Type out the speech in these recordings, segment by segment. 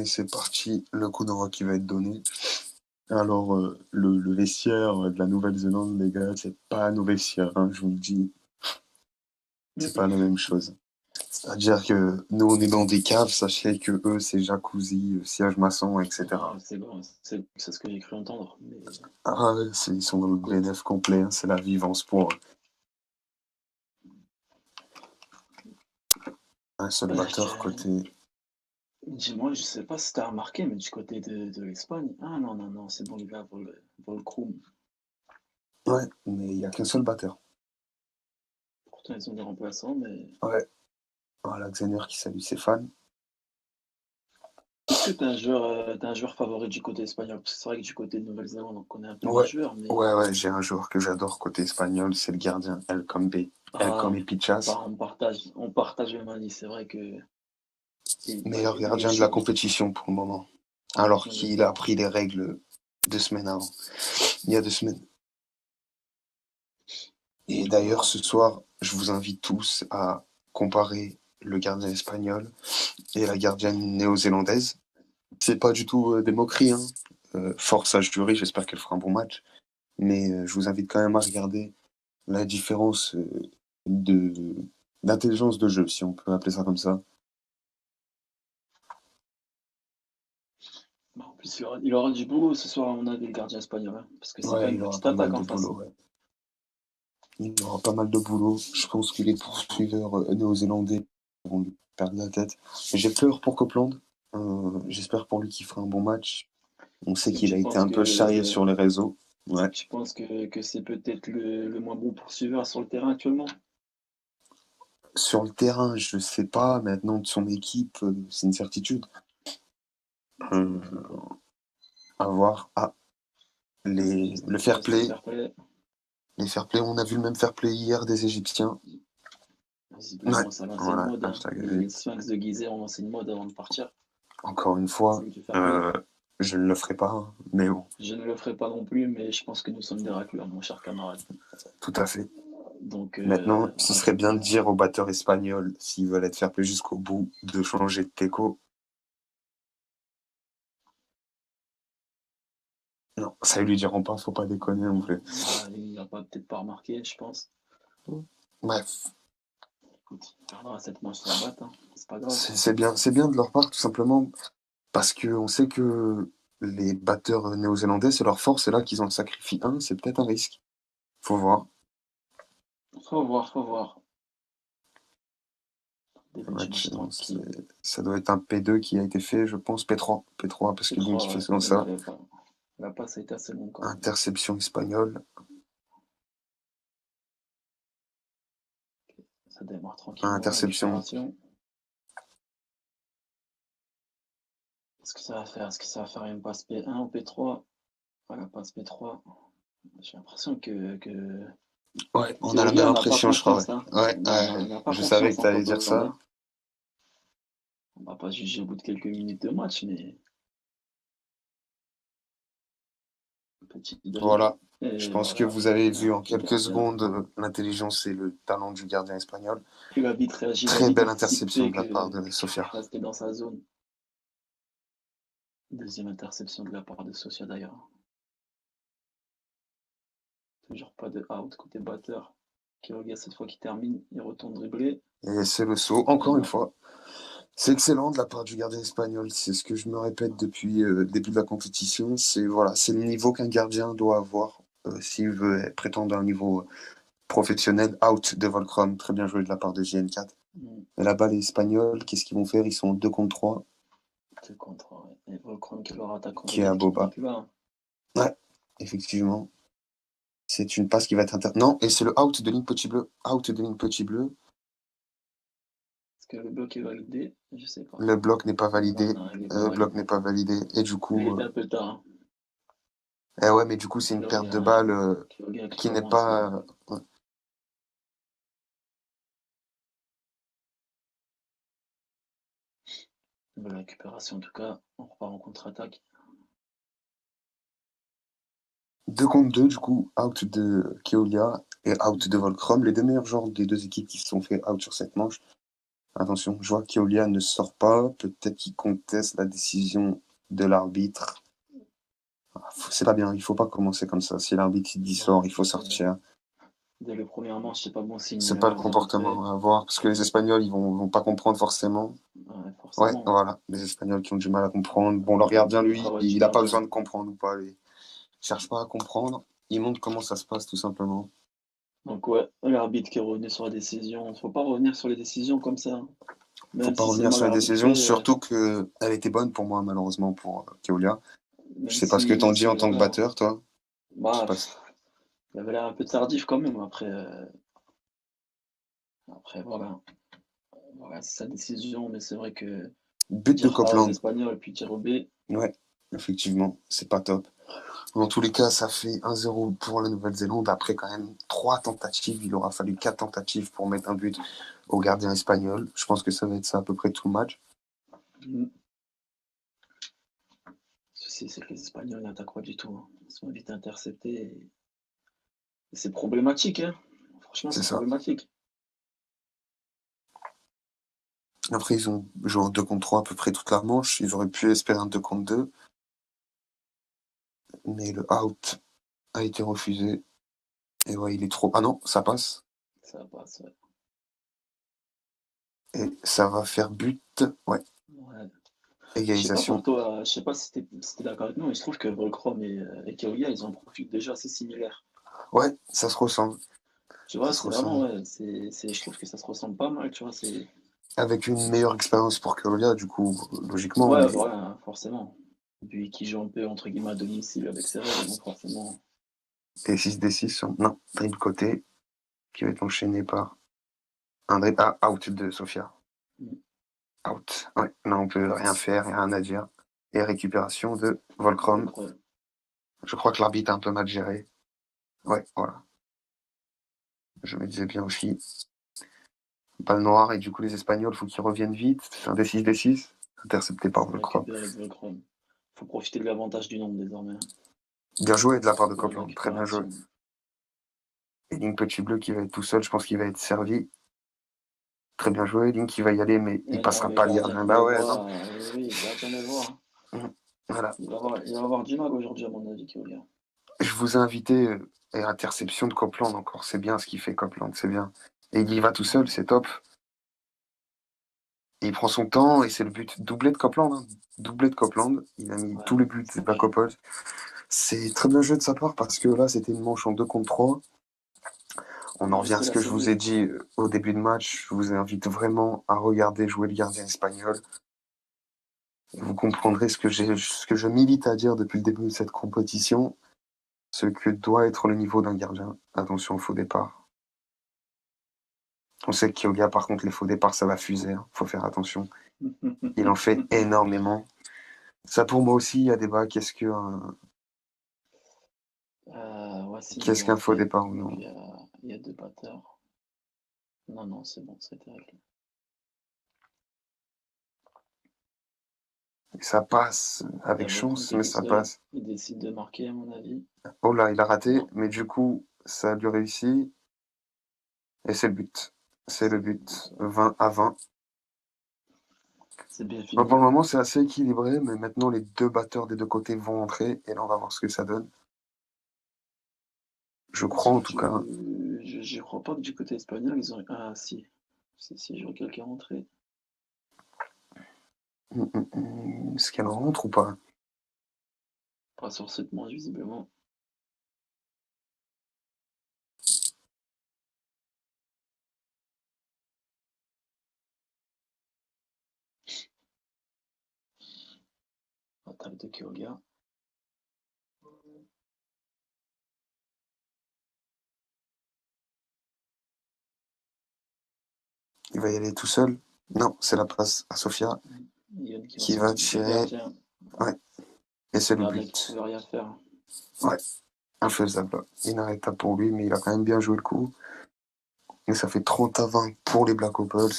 Et c'est parti, le coup d'envoi qui va être donné. Alors, le vestiaire de la Nouvelle-Zélande, les gars, c'est pas nos vestiaires, hein, je vous le dis. C'est pas la même chose. C'est-à-dire que nous, on est dans des caves, sachez que eux, c'est jacuzzi, siège maçon, etc. Ah, c'est bon, c'est ce que j'ai cru entendre. Mais Ah, ouais, ils sont dans le écoute, BNF complet, hein, c'est la vivance pour eux. Un seul batteur côté... dis-moi, je sais pas si t'as remarqué, mais du côté de l'Espagne. Ah non, non, non, c'est bon, les gars, Volcrum. Ouais, mais il n'y a qu'un seul batteur. Pourtant, ils ont des remplaçants, mais. Ouais, voilà, Xener qui salue ses fans. Est-ce que t'as un joueur favori du côté espagnol? Parce que c'est vrai que du côté de Nouvelle-Zélande, on connaît un peu les Ouais, joueurs, mais. ouais, j'ai un joueur que j'adore côté espagnol, c'est le gardien El Ah, Combe Pichas. on partage le Mali. C'est vrai que. Meilleur Il est gardien de la chaud. compétition pour le moment. Alors Franchement, il est qu'il a fort. appris les règles 2 semaines avant. Il y a 2 semaines. Et Et du coup, d'ailleurs, ce soir, je vous invite tous à comparer le gardien espagnol et la gardienne néo-zélandaise. C'est pas du tout des moqueries, hein. Force à jury, j'espère qu'elle fera un bon match. Mais je vous invite quand même à regarder la différence de d'intelligence de jeu, si on peut appeler ça comme ça. bah, en plus, il aura du boulot ce soir, à mon avis, le gardien espagnol, hein, parce que c'est pas Ouais, une il aura petite pas attaque mal de en face. boulot, ouais. Il aura pas mal de boulot. Je pense que les poursuiveurs néo-zélandais vont lui perdre la tête. J'ai peur pour Copeland. J'espère pour lui qu'il fera un bon match. On Est-ce sait que qu'il tu a été penses un peu charrié que sur les réseaux. est-ce Ouais. que tu penses que c'est peut-être le moins bon poursuiveur sur le terrain actuellement? Sur le terrain, je sais pas. Maintenant, de son équipe, c'est une certitude. Euh, à voir. Ah, le fair Hashtag play. fair play. Les fair play. On a vu le même fair play hier des Égyptiens. Ouais. Visiblement, ça a lancé une Voilà. mode, hein. Hashtag Les Égypte. Sphinx de Gizeh ont lancé une mode avant de partir. Encore une fois, C'est du fair play. je ne le ferai pas, hein, mais bon, Je ne le ferai pas non plus, mais je pense que nous sommes des racleurs, mon cher camarade. tout à fait. Donc, Maintenant, ce serait bien de attends. dire aux batteurs espagnols, s'ils veulent être fair play jusqu'au bout, de changer de teco. Non, ça ils lui diront pas, faut pas déconner non plus. Ah, il n'a peut-être pas remarqué, je pense. Bref, Écoute, il perdra cette manche sur la batte, hein. C'est pas grave. c'est bien de leur part, tout simplement, parce qu'on sait que les batteurs néo-zélandais, c'est leur force, et là qu'ils en sacrifient un, c'est peut-être un risque. Faut voir. Faut voir, faut voir. Le Début de match, match tranquille. ça doit être un P2 qui a été fait, je pense, P3. P3, parce que lui qui P3, fait ouais. souvent Mais ça. la passe a été assez longue quand même. Interception espagnole. Ça démarre tranquillement, Interception. récupération. Qu'est-ce que ça va faire? Est-ce que ça va faire une passe P1 ou P3? Voilà, passe P3. J'ai l'impression que Ouais, on a la même Keolia n'a pas impression, je crois, ouais. confiance, hein. Ouais, Il ouais. n'a pas Je savais confiance que en t'allais face dire aux Hollandais. ça. On va pas juger au bout de quelques minutes de match, mais petit dribble. Voilà. Je Et pense que voilà, vous avez vu en le quelques gardien. secondes l'intelligence et le talent du gardien espagnol. Il a vite réagi, il a Très vite belle interception anticipé de la part que de tu Sofia. restais dans sa zone. Deuxième interception de la part de Socia d'ailleurs. Toujours pas de out côté batteur. Keolia cette fois qui termine, il retourne dribbler. Et c'est le saut, Et encore une non. fois. C'est excellent de la part du gardien espagnol. C'est ce que je me répète depuis le début de la compétition. C'est voilà, c'est le niveau qu'un gardien doit avoir s'il veut prétendre à un niveau professionnel. Out de Volcrom, très bien joué de la part de JN4. Mm. Et là-bas, les Espagnols, qu'est-ce qu'ils vont faire? Ils sont 2 contre 3, C'est contre. Ouais. Et Volcron qui est leur attaquant de qui est à l'équipe n'est Boba. plus là, hein. Ouais, effectivement. C'est une passe qui va être Non, et c'est le out de ligne petit bleu. Out de ligne petit bleu. Est-ce que le bloc est validé? Je sais pas. Le bloc n'est pas Non, validé. non, il n'est pas Le bloc validé. n'est pas validé. Et du Il coup, était un peu tard, hein. ouais, mais du coup, c'est une perte de Keolia, balle Keolia qui qui n'est commence. pas. Ouais. Bonne récupération en tout cas. On repart en contre-attaque. 2 contre 2, du coup, out de Keolia et out de Volcrom. Les deux meilleurs joueurs des deux équipes qui se sont fait out sur cette manche. Attention, je vois qu'Eolia ne sort pas. Peut-être qu'il conteste la décision de l'arbitre. C'est pas bien, il faut pas commencer comme ça. Si l'arbitre il dit sort, il faut sortir. Dès le premier manche, c'est pas bon signe. C'est pas le comportement à avoir, parce que les Espagnols, ils vont pas comprendre forcément. Ouais, Ouais, forcément. voilà, les Espagnols qui ont du mal à comprendre. Bon, le gardien, lui, il a pas besoin de comprendre ou pas. Il cherche pas à comprendre. Il montre comment ça se passe, tout simplement. Donc ouais, l'arbitre qui est revenu sur la décision. Faut pas revenir sur les décisions comme ça, hein. Faut Même pas si c'est revenir mal sur les décisions, arbitré, surtout qu'elle était bonne pour moi, malheureusement, pour Keolia. Je même sais pas ce que t'en même dis si en tant que voilà. batteur, toi. Je sais Bah, pas. il avait l'air un peu tardif quand même. Après voilà. Voilà, c'est sa décision, mais c'est vrai que But de dire A aux Copeland. Espagnols puis dire B. Ouais, effectivement, c'est pas top. Dans tous les cas, ça fait 1-0 pour la Nouvelle-Zélande. Après, quand même, 3 tentatives. Il aura fallu 4 tentatives pour mettre un but au gardien espagnol. Je pense que ça va être ça à peu près tout le match. Le souci, c'est que les Espagnols n'attaquent pas du tout, hein. Ils sont vite interceptés. Et c'est problématique, hein. Franchement, C'est c'est ça. problématique. Après, ils ont joué en 2 contre 3 à peu près toute la manche. Ils auraient pu espérer un 2 contre 2. Mais le out a été refusé. Et ouais, il est trop. Ah non, ça passe. Ça passe, ouais. Et ça va faire but. Ouais, Ouais. Je sais pas égalisation. pour toi, je sais pas si t'es d'accord avec nous, mais je trouve que Volcrom et Keolia, ils ont un profil déjà assez similaire. Ouais, ça se ressemble. Tu Ça vois, se c'est vraiment, ressemble. ouais, je trouve que ça se ressemble pas mal, tu vois, Avec une meilleure expérience pour Keolia, du coup, logiquement, ouais, mais. voilà, forcément. Lui qui joue un peu, entre guillemets, à domicile avec ses rêves, donc forcément. Et 6-D6 sur. Non, dribble côté, qui va être enchaîné par un dribble. Ah, out de Sofia. Mm. Out. Ouais, là, on peut rien faire, rien à dire. Et récupération de Volcrom. Volcrom. Je crois que l'arbitre a un peu mal géré. Ouais, voilà. Je me disais bien aussi. Balle noire, et du coup, les Espagnols, faut qu'ils reviennent vite. C'est un D6-D6, intercepté par C'est Volcrom. récupéré avec Volcrom. Faut profiter de l'avantage du nombre désormais, hein, Bien joué de la part de pour la Copeland, très bien joué. récupération. Et Link Petit Bleu qui va être tout seul, je pense qu'il va être servi. Très bien joué. Link qui va y aller, mais il Et non, passera le pas le gardien gardien. qui Bah le ouais, non. voit, oui, le gardien le voit. Voilà. Il va avoir du mal aujourd'hui, à mon avis, Keolia. Je vous ai invité à interception de Copeland encore. C'est bien ce qu'il fait, Copeland, c'est bien. Et il y va tout seul, c'est top. Et il prend son temps et c'est le but. Doublé de Copeland. Hein. Doublé de Copeland. Il a mis Ouais, tous les buts c'est des bien joué. Black. C'est très bien joué de sa part parce que là, c'était une manche en 2 contre 3. On Il en a revient à resté ce là, que je c'est vous mieux. ai dit au début de match. Je vous invite vraiment à regarder jouer le gardien espagnol. Vous comprendrez ce que je milite à dire depuis le début de cette compétition, ce que doit être le niveau d'un gardien. Attention au faux départ. On sait que Kyoga, par contre, les faux départs, ça va fuser. Hein. Faut faire attention. Il en fait énormément. Ça, pour moi aussi, il y a débat. Voici, ils Qu'est-ce l'ont qu'un faux fait. départ ou Donc non? il y a deux batteurs. Non, non, c'est bon, c'était réglé. Ça passe Il y avec a Volcom chance, qui est mais tout ça seul. passe. Il décide de marquer, à mon avis. Oh là, il a raté, Non, mais du coup, ça a lui réussi. Et c'est le but. C'est le c'est bon, but. donc, 20-20. c'est bien Bon, fini. pour le moment, c'est assez équilibré, mais maintenant, les deux batteurs des deux côtés vont entrer. Et là, on va voir ce que ça donne. Je crois, en tout cas. Je crois pas que du côté espagnol, ils ont. Ah, si. Si, je vois quelqu'un rentrer. Est-ce qu'elle rentre ou pas? Pas sur cette manche, visiblement. Attaque de Kyoga. Il va y aller tout seul? Non, c'est la passe à Sofia Yann qui va qui va sortir du tirer. gardien. Ouais, et c'est Le le gardien qui but. pouvait rien faire. Ouais, infaisable. Inarrêtable pour lui, mais il a quand même bien joué le coup. Et ça fait 30-20 pour les Black Opals.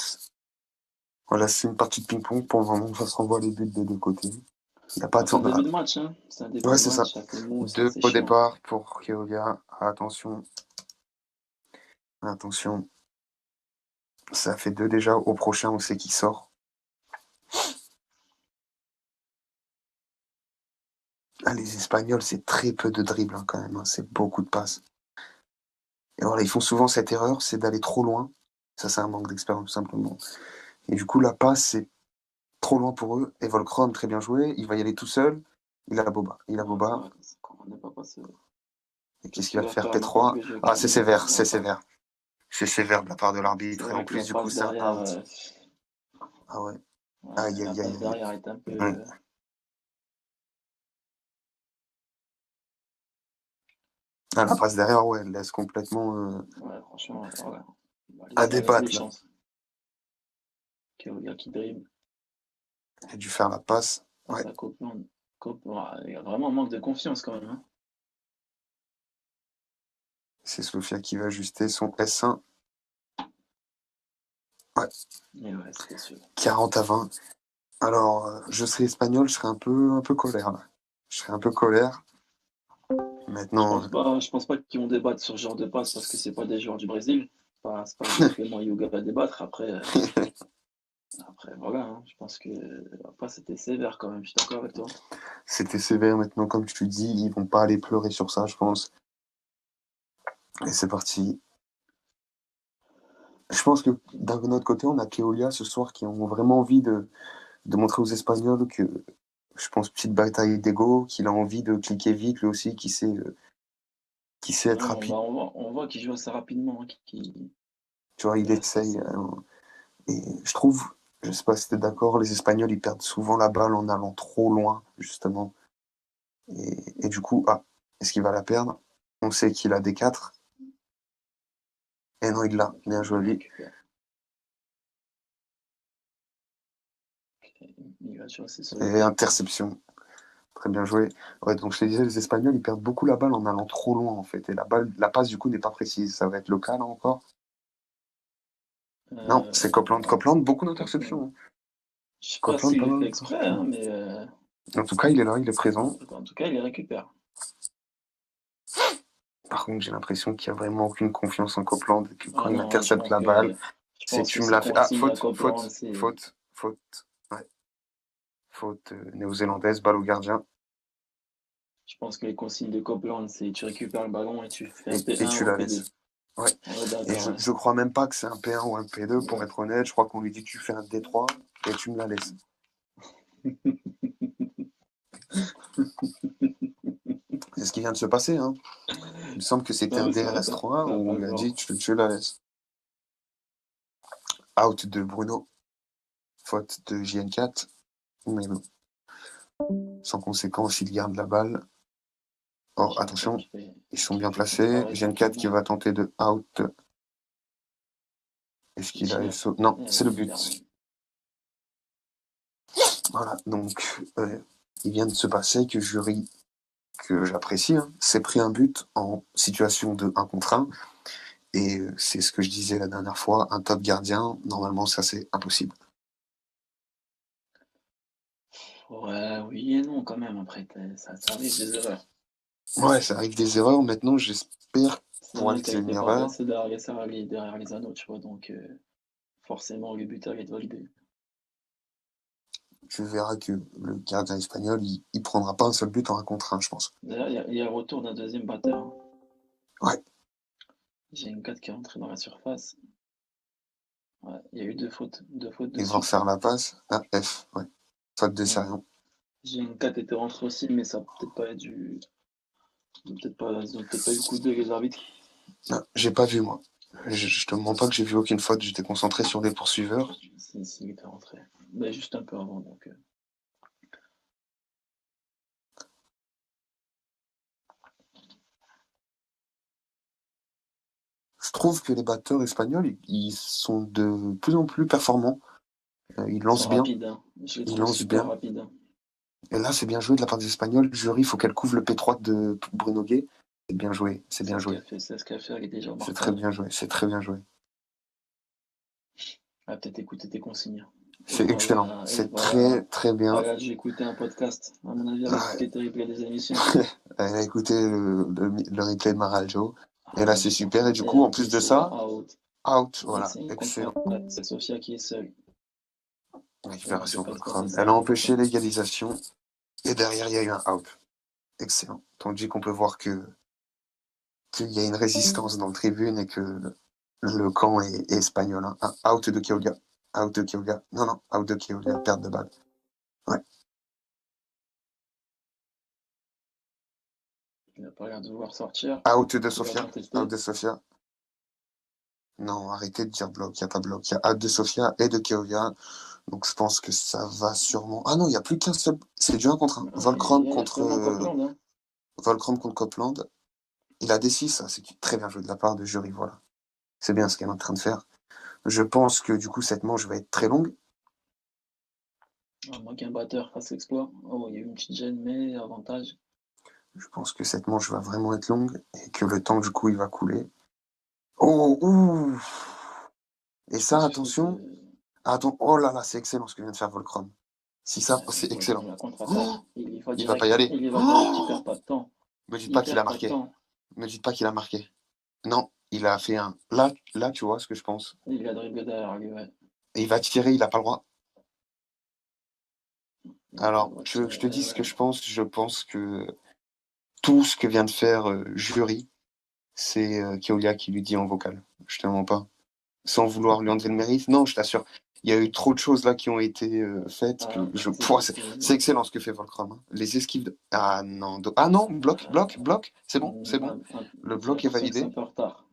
Voilà, c'est une partie de ping-pong. Pour le moment, ça se renvoie les buts des deux côtés. Il n'y a pas Bon, de c'est temps. un début de match, hein. C'est un début Ouais, de c'est ça. match, un peu mou, c'est 2 assez au chiant. départ pour Keoga. Attention. Attention. Ça fait 2 déjà. Au prochain, on sait qui sort. Ah, les Espagnols, c'est très peu de dribble hein, quand même. Hein. C'est beaucoup de passes. Et voilà, ils font souvent cette erreur, c'est d'aller trop loin. Ça, c'est un manque d'expérience, tout simplement. Et du coup, la passe, c'est trop loin pour eux. Et Volkron, très bien joué. Il va y aller tout seul. Il a Boba. Il a Boba. Ouais, on n'est pas passé. Et Qu'est-ce qu'est-ce qu'il qu'il va va faire, faire maintenant qu'il P3? veut jouer Ah, c'est carton? sévère, Ouais, c'est sévère. C'est sévère de la part de c'est l'arbitre. Et en vrai que plus, la du coup, passe c'est un derrière, out. Ah ouais. ouais, Aïe, la aïe, passe aïe, derrière est un peu. aïe. Ouais. Ah, la passe derrière, ouais, elle laisse complètement Ouais, franchement, voilà. Il va à laisser avec les débattre, là. chances. Keolia qui dribble Il a dû faire la passe. Ouais. face à Copeland. Ouais, il y a vraiment un manque de confiance quand même. Hein. C'est Sofia qui va ajuster son S1. Ouais. Et ouais, c'était sûr. 40-20. Alors, je serais espagnol, je serais un peu colère, là. Je serais un peu colère. Maintenant, Je pense pas qu'ils vont débattre sur ce genre de passe parce que c'est pas des joueurs du Brésil. C'est pas avec Clément Yuga à débattre. Après voilà, hein, je pense que la passe était sévère quand même. Je suis d'accord avec toi. c'était sévère. Maintenant, comme tu dis, ils vont pas aller pleurer sur ça, je pense. Et c'est parti. Je pense que d'un autre côté, on a Keolia ce soir qui ont vraiment envie de montrer aux Espagnols que, je pense, petite bataille d'ego, qu'il a envie de cliquer vite, lui aussi, qui sait Ouais, être rapide. on voit qu'il joue assez rapidement, hein, Tu vois, il qu'il reste essaye. assez. Et je trouve, je sais pas si t'es d'accord, les Espagnols, ils perdent souvent la balle en allant trop loin, justement. Et du coup, ah, est-ce qu'il va la perdre? On sait qu'il a des 4. Et non, il l'a. Bien joué, Il lui. récupère. Il va jouer assez Et solide. interception. Très bien joué. Ouais, donc je te disais, les Espagnols, ils perdent beaucoup la balle en allant trop loin, en fait. Et la passe, du coup, n'est pas précise. Ça va être local encore. Non, c'est Copland. Ouais, Copland, beaucoup Copeland. d'interceptions. Hein. Je sais pas Copland, s'il pas le fait mal exprès, d'interceptions. hein, mais En tout cas, il est là, il est présent. en tout cas, il les récupère. Par contre, j'ai l'impression qu'il n'y a vraiment aucune confiance en Copland. Et que quand Ah il non, intercepte la balle, je c'est pense que tu me c'est l'as fait. Ah, consigne à faute, Copeland, faute, c'est faute, faute. Ouais, faute néo-zélandaise, balle au gardien. je pense que les consignes de Copeland, c'est tu récupères le ballon et tu fais un Et P1 tu ou un la P2. laisses. Ouais. Ouais, Et d'accord, ouais. je crois même pas que c'est un P1 ou un P2, pour Ouais. être honnête. Je crois qu'on lui dit tu fais un D3 et tu me la laisses. C'est ce qui vient de se passer. Hein. Il me semble que c'était un Ça va DRS3 ça va où pas on le lui a voir. dit tu la laisses. Out de Bruno. Faute de JN4. Mais bon. Sans conséquence, il garde la balle. Oh, attention. Ils sont bien Qui fait son placés. travail JN4 qui tranquillement. va tenter de out. Est-ce qu'il a Vitinha. SO? Non, c'est le Il a but. Voilà, donc il vient de se passer que Jury, que j'apprécie, hein, s'est pris un but en situation de 1 contre 1. Et c'est ce que je disais la dernière fois, un top gardien, normalement ça c'est impossible. Ouais, oui et non quand même. Après, ça arrive des erreurs. Ouais, ça arrive des erreurs. Maintenant, j'espère C'est pour un lui que qui a c'est une été pas erreur. placé derrière les anneaux, tu vois. Donc, forcément, le buteur est validé. Tu verras que le gardien espagnol, il prendra pas un seul but en 1 contre 1, je pense. D'ailleurs, il y a le retour d'un deuxième batteur. Hein. Ouais, J'ai une 4 qui est rentré dans la surface. Ouais, il y a eu deux fautes de ils vont suite. refaire la passe. Ah, F, ouais. Faute de Ouais. Sérion. J'ai une 4 était rentrée aussi, mais ça peut-être pas dû. Ils ont peut-être pas eu le coup d'œil les arbitres. Non, j'ai pas vu, moi. Je te mens pas que j'ai vu aucune faute. J'étais concentré sur les poursuiveurs. S'il était rentré. Mais juste un peu avant, donc. Je trouve que les batteurs espagnols, ils sont de plus en plus performants. Ils Ils sont lancent bien. rapides, hein. Je les Ils trouve lancent super bien. rapides. Hein. Et là, c'est bien joué de la part des Espagnols. Jury, il faut qu'elle couvre le P3 de Bruno Gué. C'est bien joué. C'est bien joué. C'est ce qu'a fait avec déjà C'est très Martin. bien joué. C'est très bien joué. Ah, peut-être écouter tes consignes. C'est excellent. Et C'est très, voilà. très bien. Voilà, j'ai écouté un podcast. À mon avis, elle a Ouais. écouté tes replays des émissions. Elle a écouté le replay de Maraljo. Et Ah là, ouais, c'est j'ai super. Et compris. du Et coup, en en plus plus, de c'est en ça, out. Out, Et voilà, c'est une excellent. contre-attaque. C'est Sofia qui est seule. Il ne Récupération peut pas se Volcrom. passer ça Elle a pour le empêché coup. l'égalisation. Et derrière, il y a eu un out. Excellent. Tandis qu'on peut voir qu'il y a une résistance dans le tribune et que le camp est espagnol. Hein. Un out de Kyoga. Out de Kyoga. Non, non, out de Kyoga. Perte de balle. Ouais. Il n'a pas l'air de vouloir sortir. Out de Il va Sofia. Out contester. de Sofia. Non, arrêtez de dire bloc. Il n'y a pas bloc. Il y a out de Sofia et de Kyoga. Donc je pense que ça va sûrement. Ah non, il n'y a plus qu'un seul. C'est du 1 contre 1. Non, il y a seulement Copeland. Hein. Volcrom contre Copland. Il a des 6, ça, c'est très bien joué de la part de jury, voilà. C'est bien ce qu'elle est en train de faire. Je pense que du coup, cette manche va être très longue. À moins qu'un batteur fasse l'exploit. Oh, il y a eu une petite gêne, mais avantage. Je pense que cette manche va vraiment être longue et que le temps, du coup, il va couler. Oh, ouh. Et Je ça, pense qu'il faut que. attention. Attends, oh là là, c'est excellent ce que vient de faire Volcrom. Si ça, c'est Volcrom excellent. la contre-attaque. Oh, Il y va il va pas y direct. aller. Il y va direct. Il Oh, perd pas de temps. me dites Il pas qu'il a perd pas de marqué. temps. Me dites pas qu'il a marqué. Non, il a fait un. Là, tu vois ce que je pense. Il a dribblé derrière lui, ouais. Et il va tirer, il a pas le droit. Il Alors, doit tu veux que je te tirer, dise ce que ouais. je pense? Je pense que tout ce que vient de faire Jury, c'est Keolia qui lui dit en vocal. Je te mens pas. Sans vouloir lui enlever le mérite. Non, je t'assure. Il y a eu trop de choses là qui ont été faites que Ah, je. c'est Pouah, c'est- c'est excellent ce que fait Volcrom. Hein. Les esquives. Ah non, ah non, bloc, bloc, bloc. C'est bon, c'est bon. Le J'ai bloc est l'impression que c'est un validé. peu en retard.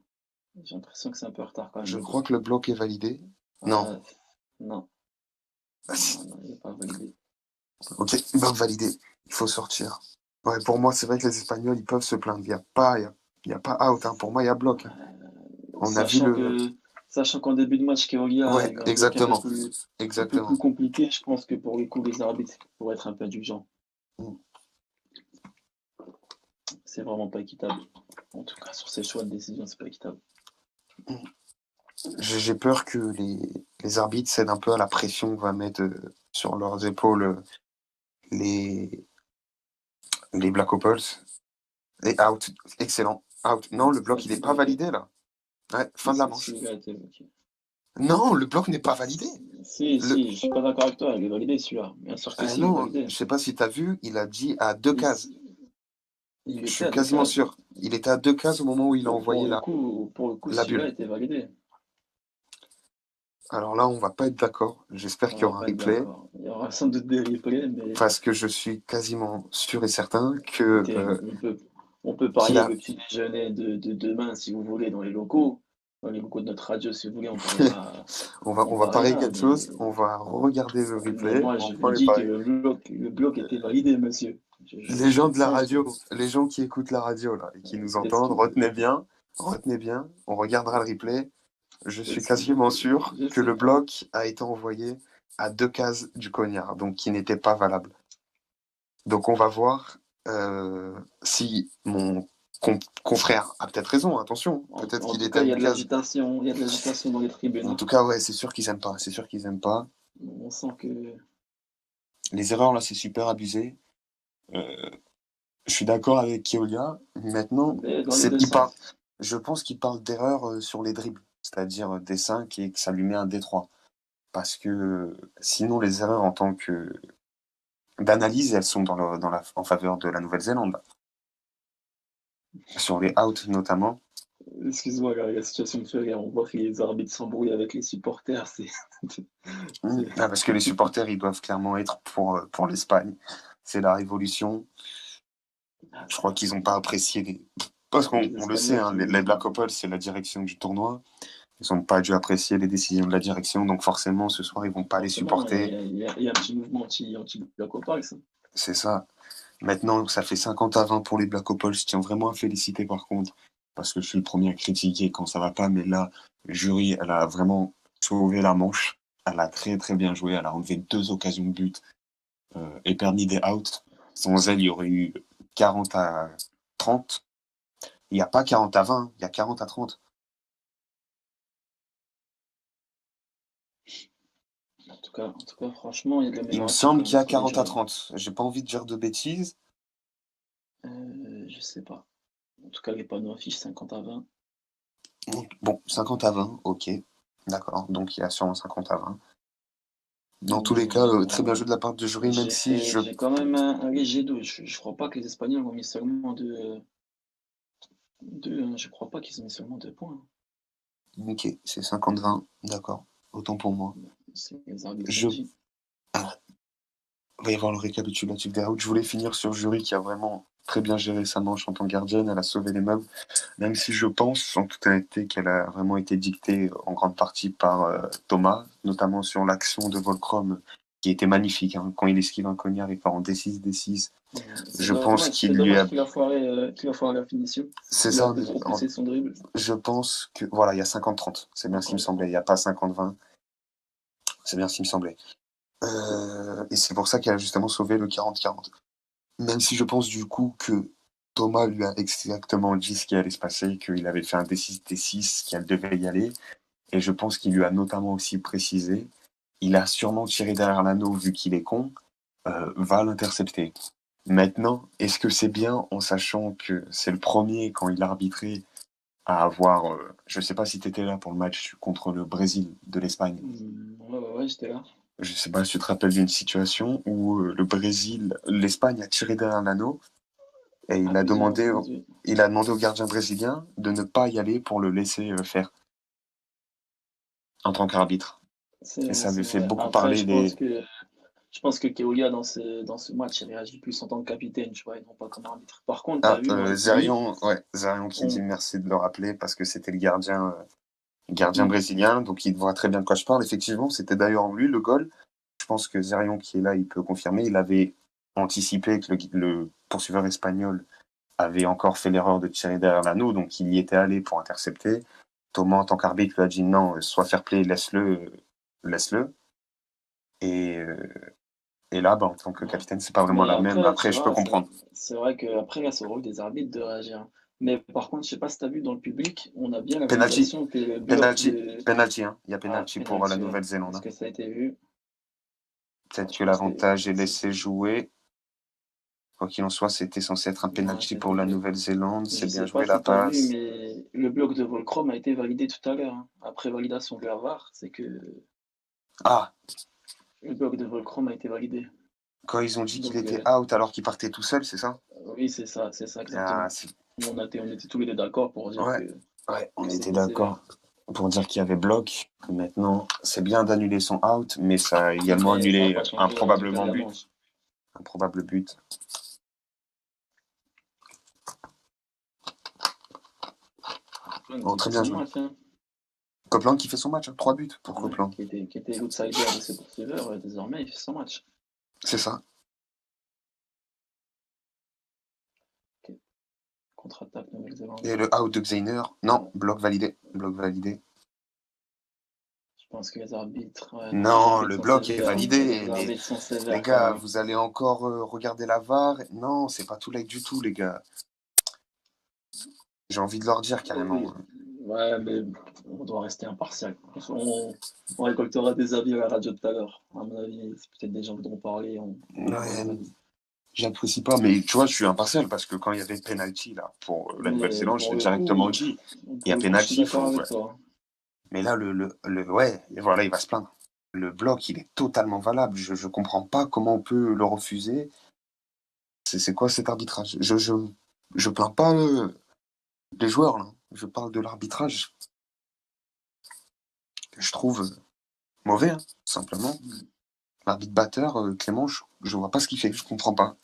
J'ai l'impression que c'est un peu en retard quand même, Je le crois bloc. que le bloc est validé. Non. Euh, non, Ah, si. non, il n'est pas validé. Ok, bloc validé. Il faut sortir. Ouais, pour moi, c'est vrai que les Espagnols, ils peuvent se plaindre. Il y a pas out. Hein. Pour moi, il y a bloc. Hein. On a vu Sachant le. que, sachant qu'en début de match, Keolia a Ouais, eu un bloc exactement. un peu plus Exactement. compliqué, je pense que pour le coup, les arbitres pourraient être un peu indulgents. Mm. C'est vraiment pas équitable. En tout cas, sur ces choix de décision, c'est pas équitable. J'ai peur que les arbitres cèdent un peu à la pression que va mettre sur leurs épaules les, les Black Opals. Et out, excellent. Out. Non, le Ça a bloc, il été n'est pas bloqué. validé là. Ouais, fin de la manche. Celui-là a été bloqué. Non, le bloc n'est pas validé. Le... Si, je suis pas d'accord avec toi, il est validé celui-là. Bien sûr que si, il est non, validé. je sais pas si tu as vu, il a dit à 2 cases. Il Je était suis à deux quasiment cases. sûr. Il était à 2 cases au moment où il a envoyé Pour le coup, la celui-là bulle. était validé. Alors là, on va pas être d'accord. J'espère qu'il On y va aura un pas être replay. d'accord. Il y aura sans doute des replays, mais Parce que je suis quasiment sûr et certain que écoutez, on peut qu'il parier a le petit déjeuner de demain, si vous voulez, dans les locaux de notre radio, si vous voulez, on on va parier pariera. quelque chose, on va regarder le Mais replay, moi, on je prend vous les dis que paris. le bloc était validé, monsieur. Les gens de la Ça, radio, les gens qui écoutent la radio là, et qui nous est-ce entendent, qu'il- retenez bien, on regardera le replay. Je suis est-ce qu'il- quasiment sûr je que sais le pas. bloc a été envoyé à 2 cases du cognard, donc qui n'était pas valable. Donc on va voir si mon confrère a peut-être raison, attention, peut-être En qu'il tout était cas, à une case. il y a de l'agitation dans les tribunes. En Hein. tout cas, ouais, c'est sûr qu'ils aiment pas, c'est sûr qu'ils aiment pas. On sent que Les erreurs là, c'est super abusé. Euh, je suis d'accord avec Keolia. Maintenant, mais dans les deux il parle, sens. je pense qu'il parle d'erreurs sur les dribbles, c'est-à-dire des 5 et que ça lui met un D3. Parce que sinon, les erreurs en tant que d'analyse, elles sont en faveur de la Nouvelle-Zélande. Sur les outs notamment. Excuse-moi, la situation me fait rire. On voit que les arbitres s'embrouillent avec les supporters. C'est- Ah, parce que les supporters, ils doivent clairement être pour l'Espagne. C'est la révolution. Ah, Je crois qu'ils n'ont pas apprécié les. Parce qu'on les on le sait, Espagnols hein, les Black Opals, c'est la direction du tournoi. Ils n'ont pas dû apprécier les décisions de la direction, donc forcément, ce soir, ils vont pas les forcément, supporter. il y a un petit mouvement anti-Black Opals. Ça. C'est ça. Maintenant, ça fait 50-20 pour les Black Opals. Je tiens vraiment à féliciter par contre, parce que je suis le premier à critiquer quand ça va pas, mais là, le jury, elle a vraiment sauvé la manche. Elle a très très bien joué. Elle a enlevé 2 occasions de but et permis des outs. Sans elle, il y aurait eu 40-30. Il n'y a pas 40-20, il y a 40-30. En tout cas, franchement, il y a de Il me l'amélioration semble quand qu'il même y a sur les jurys. 40-30. J'ai pas envie de dire de bêtises. Je sais pas. En tout cas, les panneaux affichent 50-20. Bon, 50-20, ok. D'accord, donc il y a sûrement 50-20. Dans tous les cas, très bien joué de la part du jury, même si J'ai quand même un léger doute. Je crois pas que les Espagnols ont mis seulement deux, je crois pas qu'ils ont mis seulement 2 points. Ok, c'est 50-20, d'accord. Autant pour moi. C'est les arbitres ont Je... dit. Ah, il va y avoir le récapitulatif des outs. Je voulais finir sur le jury qui a vraiment très bien géré sa manche en tant que gardienne. Elle a sauvé les meubles. Même si je pense, en toute honnêteté, qu'elle a vraiment été dictée en grande partie par Thomas, notamment sur l'action de Volcrom, qui était magnifique. Hein. Quand il esquive un cognard, il part en D6, D6. Je pense C'est qu'il lui dommage a... qu'il a foiré la finition. C'est Il a ça, peut-être trop poussé son dribble. je pense que... Voilà, il y a 50-30. C'est bien ce qui me Encore semblait. Il trop. n'y a pas 50-20. C'est bien ce qui me semblait. Et c'est pour ça qu'elle a justement sauvé le 40-40. Même si je pense du coup que Thomas lui a exactement dit ce qui allait se passer, qu'il avait fait un D6, D6, qu'elle devait y aller. Et je pense qu'il lui a notamment aussi précisé, il a sûrement tiré derrière l'anneau vu qu'il est con, va l'intercepter. Maintenant, est-ce que c'est bien en sachant que c'est le premier quand il arbitrait à avoir, je sais pas si tu étais là pour le match contre le Brésil de l'Espagne. Ouais, j'étais là. Je sais pas si tu te rappelles d'une situation où l'Espagne a tiré derrière l'anneau et À plusieurs reprises, oui. il a demandé au gardien brésilien de ne pas y aller pour le laisser faire en tant qu'arbitre. Et ça avait C'est fait vrai. beaucoup Après, parler les, je pense que Keolia, dans ce match, il réagit plus en tant que capitaine, tu vois, et non pas comme arbitre. Par contre, tu as Ah, vu, dans le public, Zerion, ouais, Zerion qui dit on, merci de le rappeler parce que c'était le gardien oui, brésilien, donc il voit très bien de quoi je parle. Effectivement, c'était d'ailleurs lui le goal. Je pense que Zerion qui est là, il peut confirmer. Il avait anticipé que le poursuiveur espagnol avait encore fait l'erreur de tirer derrière l'anneau, donc il y était allé pour intercepter. Thomas, en tant qu'arbitre, lui a dit non, sois fair play, laisse-le. Et, et là, bah, en tant que ouais. capitaine, c'est pas vraiment Mais la même. après, Après, tu je peux vois, comprendre. c'est vrai qu'après, là, c'est au rôle des arbitres de réagir. Mais par contre, je sais pas si tu as vu dans le public, on a bien la Penalty, validation que le bloc penalty, de. penalty, hein. Il y a Ah, penalty pour la penalty, ouais. Nouvelle-Zélande. Est-ce Hein. que ça a été vu? Ouais, Peut-être je que pense que l'avantage est laissé jouer. Quoi qu'il en soit, c'était censé être un ouais, penalty pour c'était la vu. Nouvelle-Zélande. Je C'est bien sais joué pas la si tu as vu, passe. mais le bloc de Volcrom a été validé tout à l'heure, hein. Après validation de la VAR, c'est que Ah, le bloc de Volcrom a été validé. quand ils ont dit qu'il Donc, était out alors qu'il partait tout seul, c'est ça? oui, c'est ça Ah, exactement. On était tous les deux d'accord pour dire ouais, ouais, on que était c'était sévère. d'accord pour dire qu'il y avait bloc. Maintenant, c'est bien d'annuler son out, mais ça a également Mais ça n'a annulé pas un changé le résultat de probablement la but. manche. Un probable but. Copeland Oh, qui très fait bien son joué. match, hein. Copeland qui fait son match, hein. 3 buts pour Ouais, Copeland. qui était l'outsider de ses poursuiveurs, désormais il fait son match. C'est ça. Ok. Contre-attaque Nouvelle-Zélande. Et le out de Xainer, non, Ouais. bloc validé. Bloc validé. Je pense que les arbitres, ouais, non, les Non, arbitres le sont bloc est sévères, hein. validé. Les arbitres sont Les sévères quand gars, même. vous allez encore regarder la VAR. Non, c'est pas tout late du tout, les gars. J'ai envie de leur dire carrément. Oui, ouais, mais on doit rester impartial. On récoltera des avis à la radio tout à l'heure. À mon avis, c'est peut-être des gens qui voudront parler, on aura Ouais, leur avis. j'apprécie pas, mais tu vois, je suis impartial parce que quand il y avait penalty là pour la Mais Nouvelle-Zélande, je l'ai directement dit. Il y a je suis penalty, d'accord faut. Ouais. avec toi. Mais là, ouais, et voilà, il va se plaindre. Le bloc, il est totalement valable. Je comprends pas comment on peut le refuser. C'est quoi cet arbitrage? Je plains pas les joueurs là. Je parle de l'arbitrage que je trouve mauvais, hein, simplement. L'arbitre batteur, Clément, je vois pas ce qu'il fait, je comprends pas.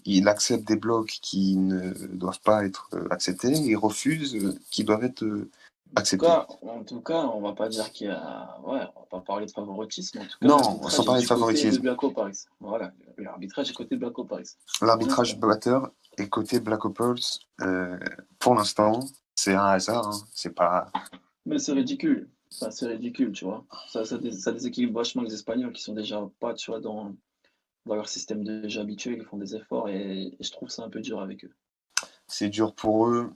Il accepte des blocs qui ne doivent pas être acceptés, et il refuse qui doivent être acceptés. En tout cas, on va pas dire qu'il y a, ouais, on va pas parler de favoritisme. En tout cas, Non, sans l'arbitrage est parler de du côté de favoritisme. Blaco Paris. Voilà, l'arbitrage est côté de Blaco Paris. Pour L'arbitrage l'instant. batteur est côté Black Opals. Pour l'instant, c'est un hasard. Hein. C'est pas. Mais c'est ridicule. Enfin, c'est ridicule, tu vois. Ça déséquilibre vachement les Espagnols qui sont déjà pas, tu vois, dans leur système de jeu habituel. Ils font des efforts et je trouve ça un peu dur avec eux. C'est dur pour eux.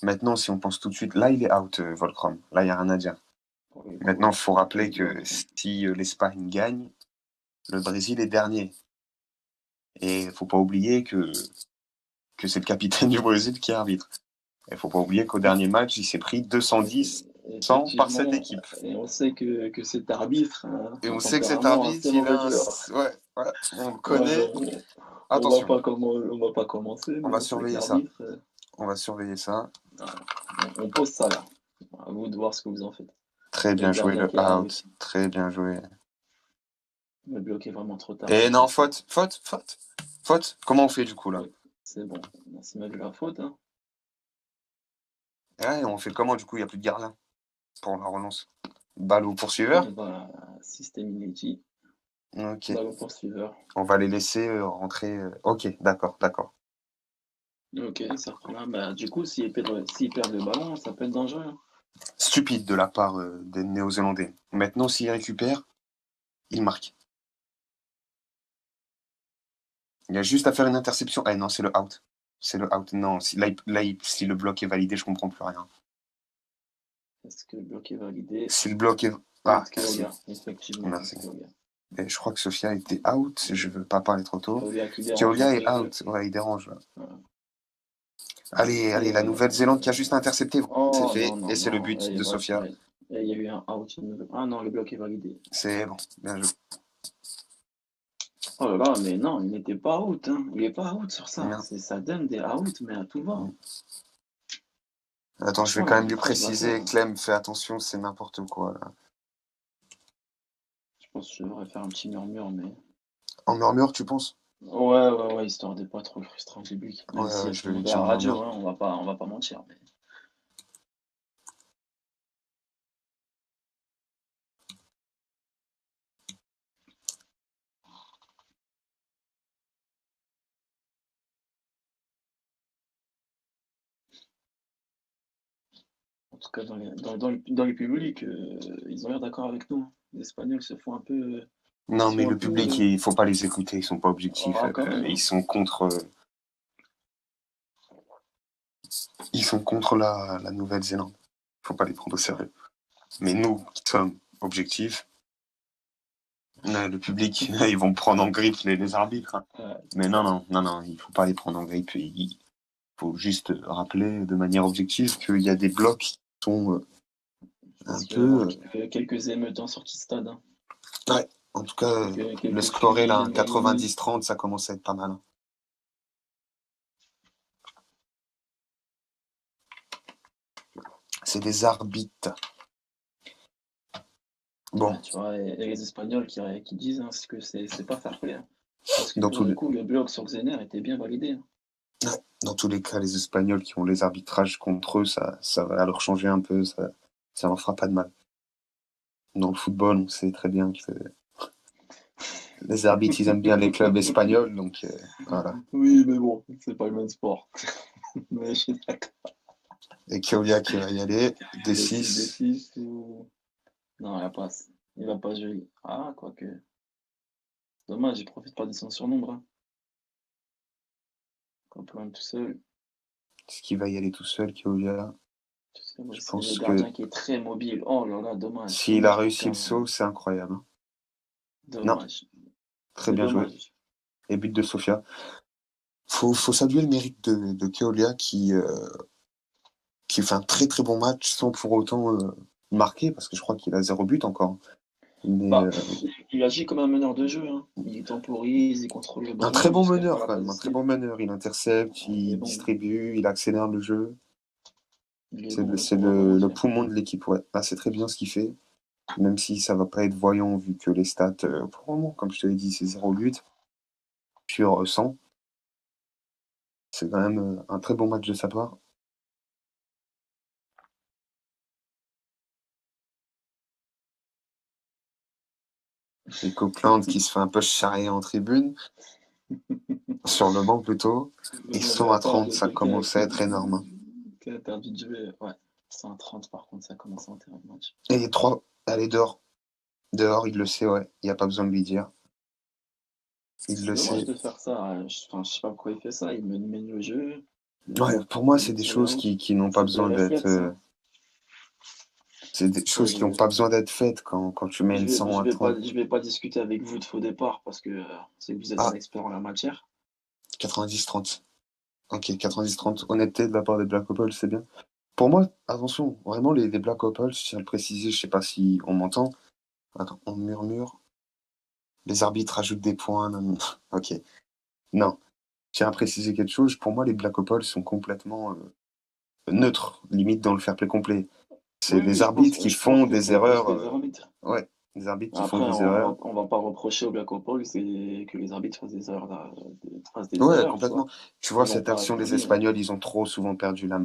Maintenant, si on pense tout de suite, là, il est out, Volcrom. Là, il n'y a rien à dire. Maintenant, il faut Pour le rappeler que bloc. si l'Espagne gagne, le Brésil est dernier. Et il faut pas oublier que c'est le capitaine du Brésil qui arbitre. Il faut pas oublier qu'au dernier match, il s'est pris 210 100 par cette Effectivement, équipe. et on sait que cet arbitre a Et un on sait que cet tempérament arbitre, assez il mauvais a joueur. Ouais, ouais, on le Ouais, connaît. on Attention, va pas commencer, on mais va on sait que surveiller ça. l'arbitre, On va surveiller ça. on pose ça là. À vous de voir ce que vous en faites. Très Et le bien joué gardien le qui est out. out, Très bien joué. me bloqué vraiment trop tard. Et non, faute. Comment on fait du coup là? Ouais, c'est bon, merci de la faute. Hein. Ouais, on fait comment du coup? Il n'y a plus de gardien pour la relance. Balle au poursuiveur? Et bah, système Initi, Ok. ballon poursuiveur. On va les laisser rentrer. Ok, d'accord. Ok, ça reprend là. Bah, du coup, s'ils perdent le ballon, ça peut être dangereux. Hein. Stupide de la part des Néo-Zélandais. Maintenant, s'ils récupèrent, ils marquent. Il y a juste à faire une interception. Ah non, c'est le out. C'est le out. Non, si le bloc est validé, je comprends plus rien. Est-ce que le bloc est validé? Si le bloc est. Ah, Out merci. Keolia, effectivement. Merci. Keolia. Et je crois que Sofia était out. Je veux pas parler trop tôt. Keolia qui dérange un Keolia est peu. out. Ouais, il dérange. Là. Voilà. Allez, Et la Nouvelle-Zélande qui a juste intercepté. C'est oh fait. non, non, Et c'est le non. but Et de voilà. Sofia. Et il y a eu un out. Ah non, le bloc est validé. C'est bon. Bien joué. Oh là là, mais non, il n'était pas out. Hein. Il n'est pas out sur ça. Bien. Ça donne des outs, mais à tout va. Attends, je vais Franchement, quand même lui l'arbitrage là-bas, préciser. Clem, fais attention, c'est n'importe quoi là. je pense que je devrais faire un petit murmure, mais. En murmure, tu penses? Ouais, histoire de pas trop frustrer le public. Même Ouais, si je tout vais le lui monde est à dire la en radio, murmure. hein, on va pas mentir. Mais... En tout cas, dans les publics, ils ont l'air d'accord avec nous. Hein. Les Espagnols Non, mais sont un le public, peu. il faut pas les écouter, ils sont pas objectifs. Ah, quand même. Hein. Ils sont contre la Nouvelle-Zélande. Il faut pas les prendre au sérieux. Mais nous, qui sommes objectifs, le public, ils vont prendre en grippe les arbitres. Hein. Mais non, il faut pas les prendre en grippe. Il faut juste rappeler de manière objective qu'il y a des blocs qui sont un Parce qu'il va y avoir peu. quelques émeutes en sortie de stade. Hein. Ouais, en tout cas, le Quelques score est là, fumigènes gagnés. 90-30, ça commence à être pas mal. Hein. C'est des arbitres. Bon. Ouais, tu vois, et les Espagnols qui disent hein, que c'est pas fair play. Hein. Parce que Dans pour tous le les... coup, le bloc sur Xener était bien validé. Hein. Ouais. Dans tous les cas, les Espagnols qui ont les arbitrages contre eux, ça va leur changer un peu, ça leur fera pas de mal. Dans le football, on sait très bien que les arbitres, ils aiment bien les clubs espagnols, donc voilà. Oui, mais bon, c'est pas le même sport. Mais je suis d'accord. Et Keolia qui va y aller, D6. D6 ou... Non, il passe. Il va pas jouer. Ah, quoique. Dommage, il profite pas de son surnombre. Hein. Quand on même tout seul. Est-ce qu'il va y aller tout seul, Keolia? Je C'est le pense que gardien qui est très mobile. Oh là là, dommage. s'il a Dommage pour réussi le Cameroun. saut, c'est incroyable. Hein. Non, Dommage. très C'est bien joué. dommage. Et but de Sofia. Faut saluer le mérite de Keolia qui fait un très très bon match sans pour autant marquer, parce que je crois qu'il a 0 but encore. Mais Bah, il agit comme un meneur de jeu. Hein. Il temporise, il contrôle le un très ballon bon jusqu'à faire meneur la quand passe même, un très décisive. bon meneur. Il intercepte, Il est il bon. distribue, il accélère le jeu. Il est C'est bon, le, le c'est sauveur le, le volontiers. poumon de l'équipe, ouais. Ah, c'est très bien ce qu'il fait, même si ça va pas être voyant vu que les stats, pour le moment, comme je te l'ai dit, c'est 0 but sur 100. C'est quand même un très bon match de sa part. Et Coquelin qui se fait un peu charrier en tribune, sur le banc plutôt. Et Demander 100 à à part 30, de ça quelqu'un commence à être énorme. qui est interdit de jouer. Ouais, 130 par contre, ça commence à enterrer le match. Et les 3, allez dehors. Dehors, il le sait, ouais. Il n'y a pas besoin de lui dire. Il C'est le dommage sait. de faire ça. Je sais pas pourquoi il fait ça. Il mène le jeu. Ouais, pour moi, Il c'est est des sur les choses routes. qui n'ont pas C'est des besoin d'être. réflexes. Hein. C'est des Ouais, choses qui n'ont pas besoin d'être faites quand tu mènes 100 à 30. je vais pas discuter avec vous de faux départ parce que c'est que vous êtes un Ah, expert en la matière. 90-30. Ok, 90-30. Honnêteté de la part des Black Opals, c'est bien. Pour moi, attention, vraiment, les Black Opals, je tiens à le préciser, je sais pas si on m'entend. Attends, on murmure. Les arbitres ajoutent des points. Non, non. Ok. Non, je tiens à préciser quelque chose. Pour moi, les Black Opals sont complètement neutres, limite dans le fair play complet. C'est Oui, des oui, arbitres qui je pense font que des c'est plus erreurs. les arbitres. Ouais, des arbitres qui font Après, des erreurs. on va pas reprocher aux Black Ops c'est que les arbitres fassent des erreurs, fassent des Ouais, erreurs, tu vois. complètement. Tu vois, Ils vont cette pas action des punir. Espagnols, ils ont trop souvent perdu la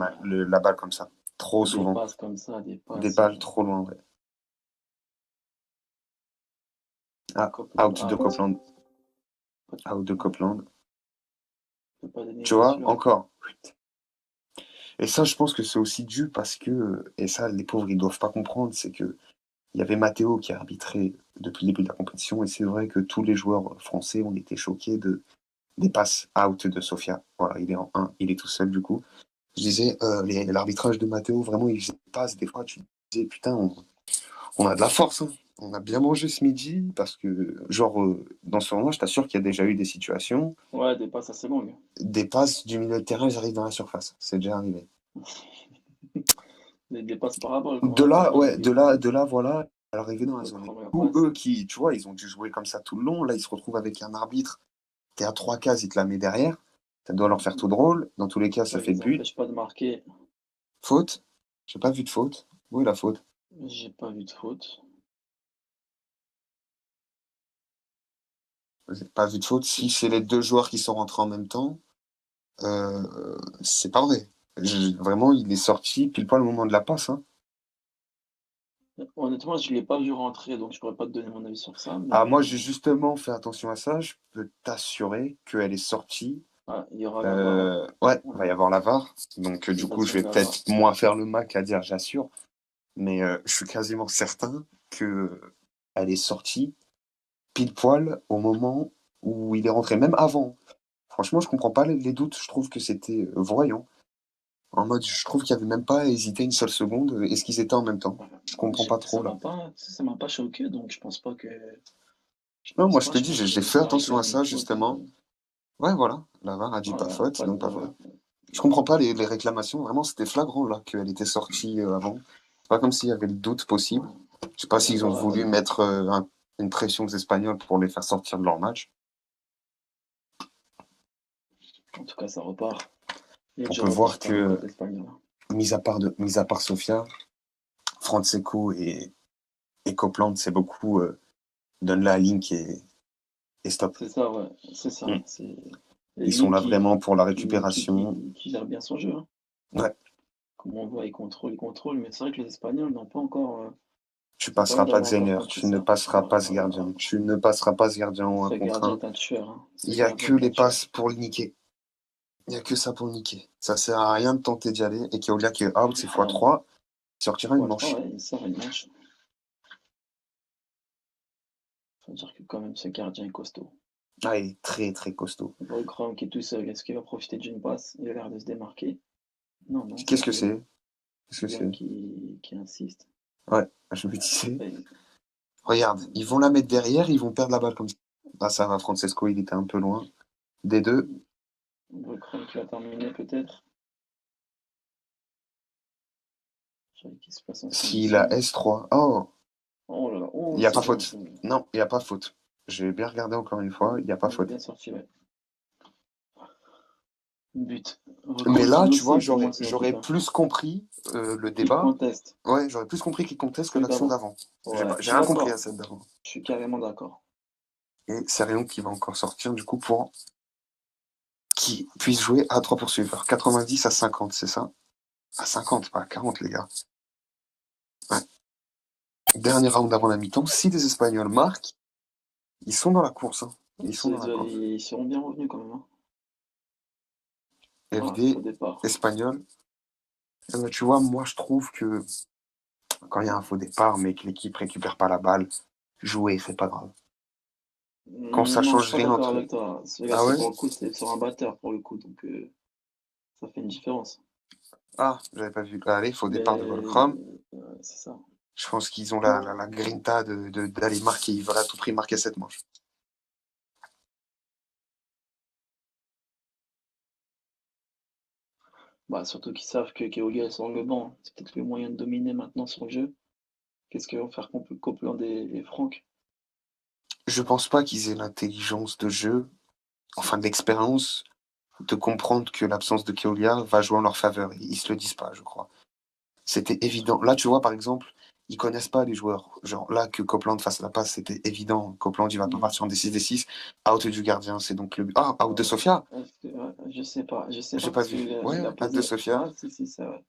balle comme ça. Trop Des souvent. passes comme ça, des Des passes. balles trop loin, ouais. Ah, Copeland out de out. Copeland. Pas- Out de Ouais, Copeland. peut pas Tu dénigrer vois, celui-là. encore. Et ça, je pense que c'est aussi dû parce que, et ça, les pauvres, ils doivent pas comprendre, c'est que il y avait Matteo qui a arbitré depuis le début de la compétition, et c'est vrai que tous les joueurs français ont été choqués des passes out de Sofia. Voilà, il est en 1, il est tout seul du coup. Je disais, l'arbitrage de Matteo, vraiment, il faisait des passes, des fois, tu disais, putain, on a de la force, hein. On a bien mangé ce midi, parce que, genre, dans ce tournoi, je t'assure qu'il y a déjà eu des situations, Ouais, des passes assez longues. des passes du milieu de terrain, ils arrivent dans la surface. C'est déjà arrivé. Des passes paraboles, comme on appelle, hein. De là, voilà, à l'arrivée dans la Le zone. Et premier où passe. eux qui, tu vois, ils ont dû jouer comme ça tout le long. Là, ils se retrouvent avec un arbitre qui est à 3 cases, il te la met derrière. Ça doit leur faire tout drôle. Dans tous les cas, ça Ça fait les but. empêche pas de marquer. Faute. J'ai pas vu de faute. Où est la faute? J'ai pas vu de faute. J'ai pas vu de faute. Si c'est les deux joueurs qui sont rentrés en même temps, c'est pas vrai. Vraiment, il est sorti pile poil au moment de la passe, hein. Honnêtement, je l'ai pas vu rentrer, donc je pourrais pas te donner mon avis sur ça. Ah, moi, Mais j'ai justement fait attention à ça. Je peux t'assurer qu'elle est sortie. ah, il y aura la VAR, hein. Ouais, il Ouais, va y avoir la VAR. Donc, du coup, je application vais de la VAR. peut-être moins faire le Mac à dire j'assure. Mais je suis quasiment certain que elle est sortie pile poil au moment où il est rentré, même avant. Franchement, je comprends pas les doutes. Je trouve que c'était voyant. En mode, je trouve qu'il n'y avait même pas hésité une seule seconde. Est-ce qu'ils étaient en même temps? Je comprends pas trop là. Ça m'a pas choqué, donc je Non, pense moi je pas, te je dis, pense j'ai que fait ça attention à réclame une ça faute. justement. Ouais, voilà. La VAR a dit pas Voilà, faute, pas de, donc pas faute. voilà. Je comprends pas les réclamations. Vraiment, c'était flagrant là qu'elle était sortie avant. C'est pas comme s'il y avait le doute possible. Je sais pas La s'ils ont VAR a pas voulu de doute. mettre une pression aux Espagnols pour les faire sortir de leur match. En tout cas, ça repart. Il est On du peut retour voir cette année que, côté espagnol. mis à part Sofia, Francesco et Copeland, c'est beaucoup donne la ligne et stop. C'est ça, ouais, c'est ça. Mm. C'est Ils sont Link là vraiment pour la récupération. qui gère bien son jeu, hein. Ouais, Comme on voit, il contrôle, mais c'est vrai que les Espagnols n'ont pas encore. tu Ils n'ont pas eu passeras pas de d'avantage Zener, tant que tu ne ça. passeras pas ce Voilà. gardien. Tu ne passeras pas ce gardien en un Ce contre gardien un. est un tueur, hein. Ce Il y a gardien que est les un tueur. passes pour le niquer. Il y a que ça pour le niquer. Ça sert à rien de tenter d'y aller. Et Keolia qui est out, c'est Alors, x3, il sortira une 3-3, manche. ouais, il sort une manche. Faut dire que quand même ce gardien est costaud. Ah, il est très très costaud. Volcrom qui est tout seul, est-ce qu'il va profiter d'une passe? Il a l'air de se démarquer. Non, non, c'est Qu'est-ce que Kylian. c'est? Qu'est-ce que Kylian c'est? qui insiste. Ouais, je me disais. Et Regarde, ils vont la mettre derrière, ils vont perdre la balle comme ça. Ah, ça va, Francesco, il était un peu loin. Des deux. Volcrom qui va terminer peut-être. Je sais qui se passe en S'il a transition. S3. Oh, Oh là là, il oh, n'y a c'est pas bien. faute. Non, il n'y a pas faute. J'ai bien regardé encore une fois, il n'y a pas Il est faute. bien sorti, ouais. But. Mais Volcrom qui là, lui tu vois, aussi, pour moi, c'est j'aurais occupant. plus compris le Qu'il débat. conteste. Ouais, j'aurais plus compris qu'il conteste que Que l'action d'avant. d'avant. Ouais, je J'ai suis rien compris à d'accord. celle d'avant. Je suis carrément d'accord. Et c'est Rion qui va encore sortir, du coup, pour qu'il puisse jouer à 3 poursuiveurs. 90 à 50, c'est ça? À 50, pas à 40, les gars. Ouais. Dernier round avant la mi-temps. Si les Espagnols marquent, ils sont dans la course, hein. Ils sont dans la course. Ils seront bien revenus quand même, hein. Ah, faux FD, départ. Espagnol. Tu vois, moi, je trouve que quand il y a un faux départ, mais que l'équipe récupère pas la balle, jouer, c'est pas grave. Quand ça Non, je suis change pas rien d'accord entre. avec toi. Regarde, Ah c'est ouais? pour le coup, c'est sur un batteur pour le coup, donc ça fait une différence. Ah, j'avais pas vu. Allez, faux départ de Mais Volcrom. c'est ça. Je pense qu'ils ont la grinta d'aller marquer. Ils veulent à tout prix marquer cette manche. Bah, surtout qu'ils savent que Keolia est sur le banc. C'est peut-être le moyen de dominer maintenant sur le jeu. Qu'est-ce que vont faire Copeland et Franck? Je pense pas qu'ils aient l'intelligence de jeu, enfin de l'expérience, de comprendre que l'absence de Keolia va jouer en leur faveur. Ils se le disent pas, je crois. C'était évident. Là, tu vois, par exemple, ils connaissent pas les joueurs. Genre, là, que Copeland fasse la passe, c'était évident. Copeland, il va pas Hmm. partir en D6-D6. Out du gardien, c'est donc le... Ah, out de Ouais. Sofia. Ouais, je sais pas J'ai pas parce vu. qu'il a, Ouais, il a ouais, out de posé. Sofia. Ouais, si, c'est vrai.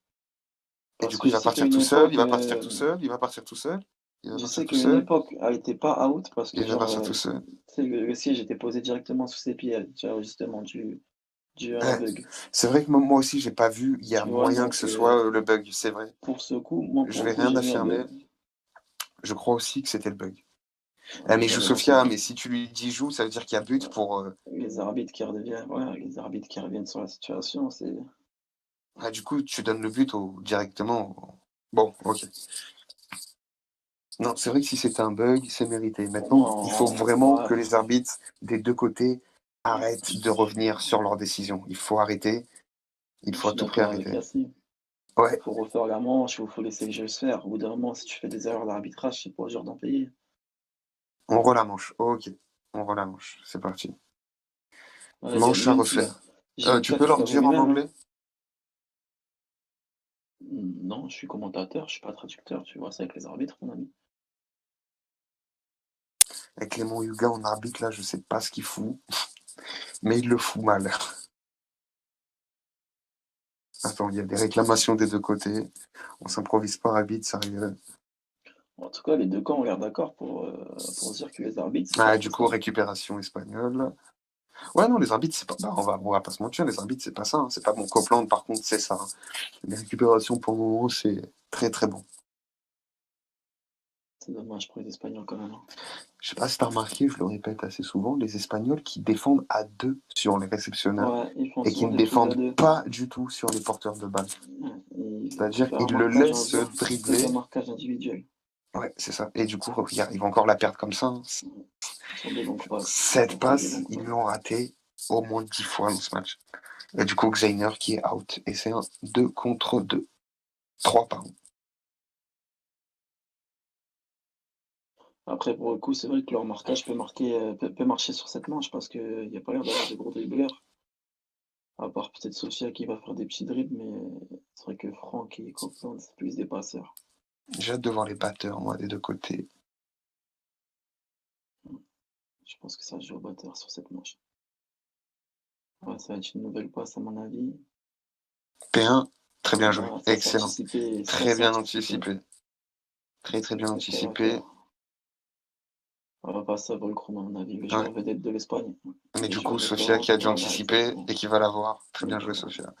Et du Parce coup, que il je va sais qu'à partir une tout seul, il époque, va partir tout seul, il va partir tout seul, il va je partir sais tout qu'à une seul, époque, elle était pas out parce que il va genre, partir tout seul. tu sais, le siège était posé directement sous ses pieds, tu vois, justement, dû à un Ouais. bug. C'est vrai que moi aussi, j'ai pas vu. Il y a Tu vois, moyen que donc ce soit le bug, c'est vrai. pour ce coup, moi Je pour le vais coup, rien j'ai vu un affirmer. bug. Je crois aussi que c'était le bug. Ah, Les mais joue arbitres qui, Sofia, mais si tu lui dis joue, ça veut dire qu'il y a but pour. les arbitres qui reviennent, ouais, les arbitres qui reviennent sur la situation, c'est. Ah, du coup, tu donnes le but directement. Bon, ok. Non, c'est vrai que si c'était un bug, c'est mérité. Pour Maintenant, il faut moi, vraiment que ouais, les arbitres des deux côtés arrêtent de revenir sur leurs décisions. Il faut arrêter. Il je faut à suis tout prix d'accord avec arrêter. Cassie. Ouais, Faut refaire la manche, il faut laisser le jeu se faire. Au bout d'un moment, si tu fais des erreurs d'arbitrage, c'est pas au genre d'en payer. on rend la manche. Ok, on rend la manche. C'est parti. Ouais, Manche à refaire. j'aime Tu bien peux faire leur ça dire en lui-même, hein. anglais? Non, je suis commentateur, je suis pas traducteur, tu vois ça avec les arbitres, mon ami. Avec Clément Yuga en arbitre, là, je sais pas ce qu'il fout, mais il le fout mal. Attends, il y a des réclamations des deux côtés. On s'improvise pas arbitre, ça arrive. En tout cas, les deux camps ont l'air d'accord pour se dire que les arbitres, c'est pas Ah, trop du coup, ça. récupération espagnole. Ouais, non, les arbitres, c'est pas. Bah, on va pas se mentir, les arbitres, c'est pas ça, hein. C'est pas bon. Copland, par contre, c'est ça, hein. Les récupérations, pour le moment, c'est très très bon. C'est dommage pour les Espagnols quand même, hein. Je sais pas si t'as remarqué, je le répète assez souvent, les Espagnols qui défendent à deux sur les réceptionneurs Ouais, ils font et qui souvent ne des trucs à défendent deux. pas du tout sur les porteurs de balles. Ouais, ils C'est-à-dire préfèrent un qu'ils le marquage, laissent plus dribbler. un marquage individuel. Ouais, c'est ça. Et du coup, regarde, il va encore la perdre comme ça, hein. Sur des longues passes. Ils Cette font que des passe, longues ils passes. l'ont raté au moins 10 fois dans ce match. Et du coup, Xainer qui est out. Et c'est un 2 contre 2. 3, pardon. Après, pour le coup, c'est vrai que leur marquage peut marcher sur cette manche parce qu'il n'y a pas l'air d'avoir de gros dribbleurs. À part peut-être Sofia qui va faire des petits dribbles, mais c'est vrai que Franck et Copeland, c'est plus des passeurs. J'ai hâte de voir les batteurs, moi, des deux côtés. Je pense que ça joue au batteur sur cette manche. Ouais, ça va être une nouvelle passe à mon avis. P1, très bien joué. Ouais, ça s'est Excellent. anticipé, ça Très s'est bien anticipé. anticipé. Très très bien Qu'est-ce qu'elle va anticipé. faire? Elle va passer à Volcrom, à mon avis, le Ouais. joueur vedette de l'Espagne. Mais Le du joueur coup, Sofia référence, qui a dû voilà, anticiper exactement. et qui va l'avoir. Très bien joué, Exactement. Sofia.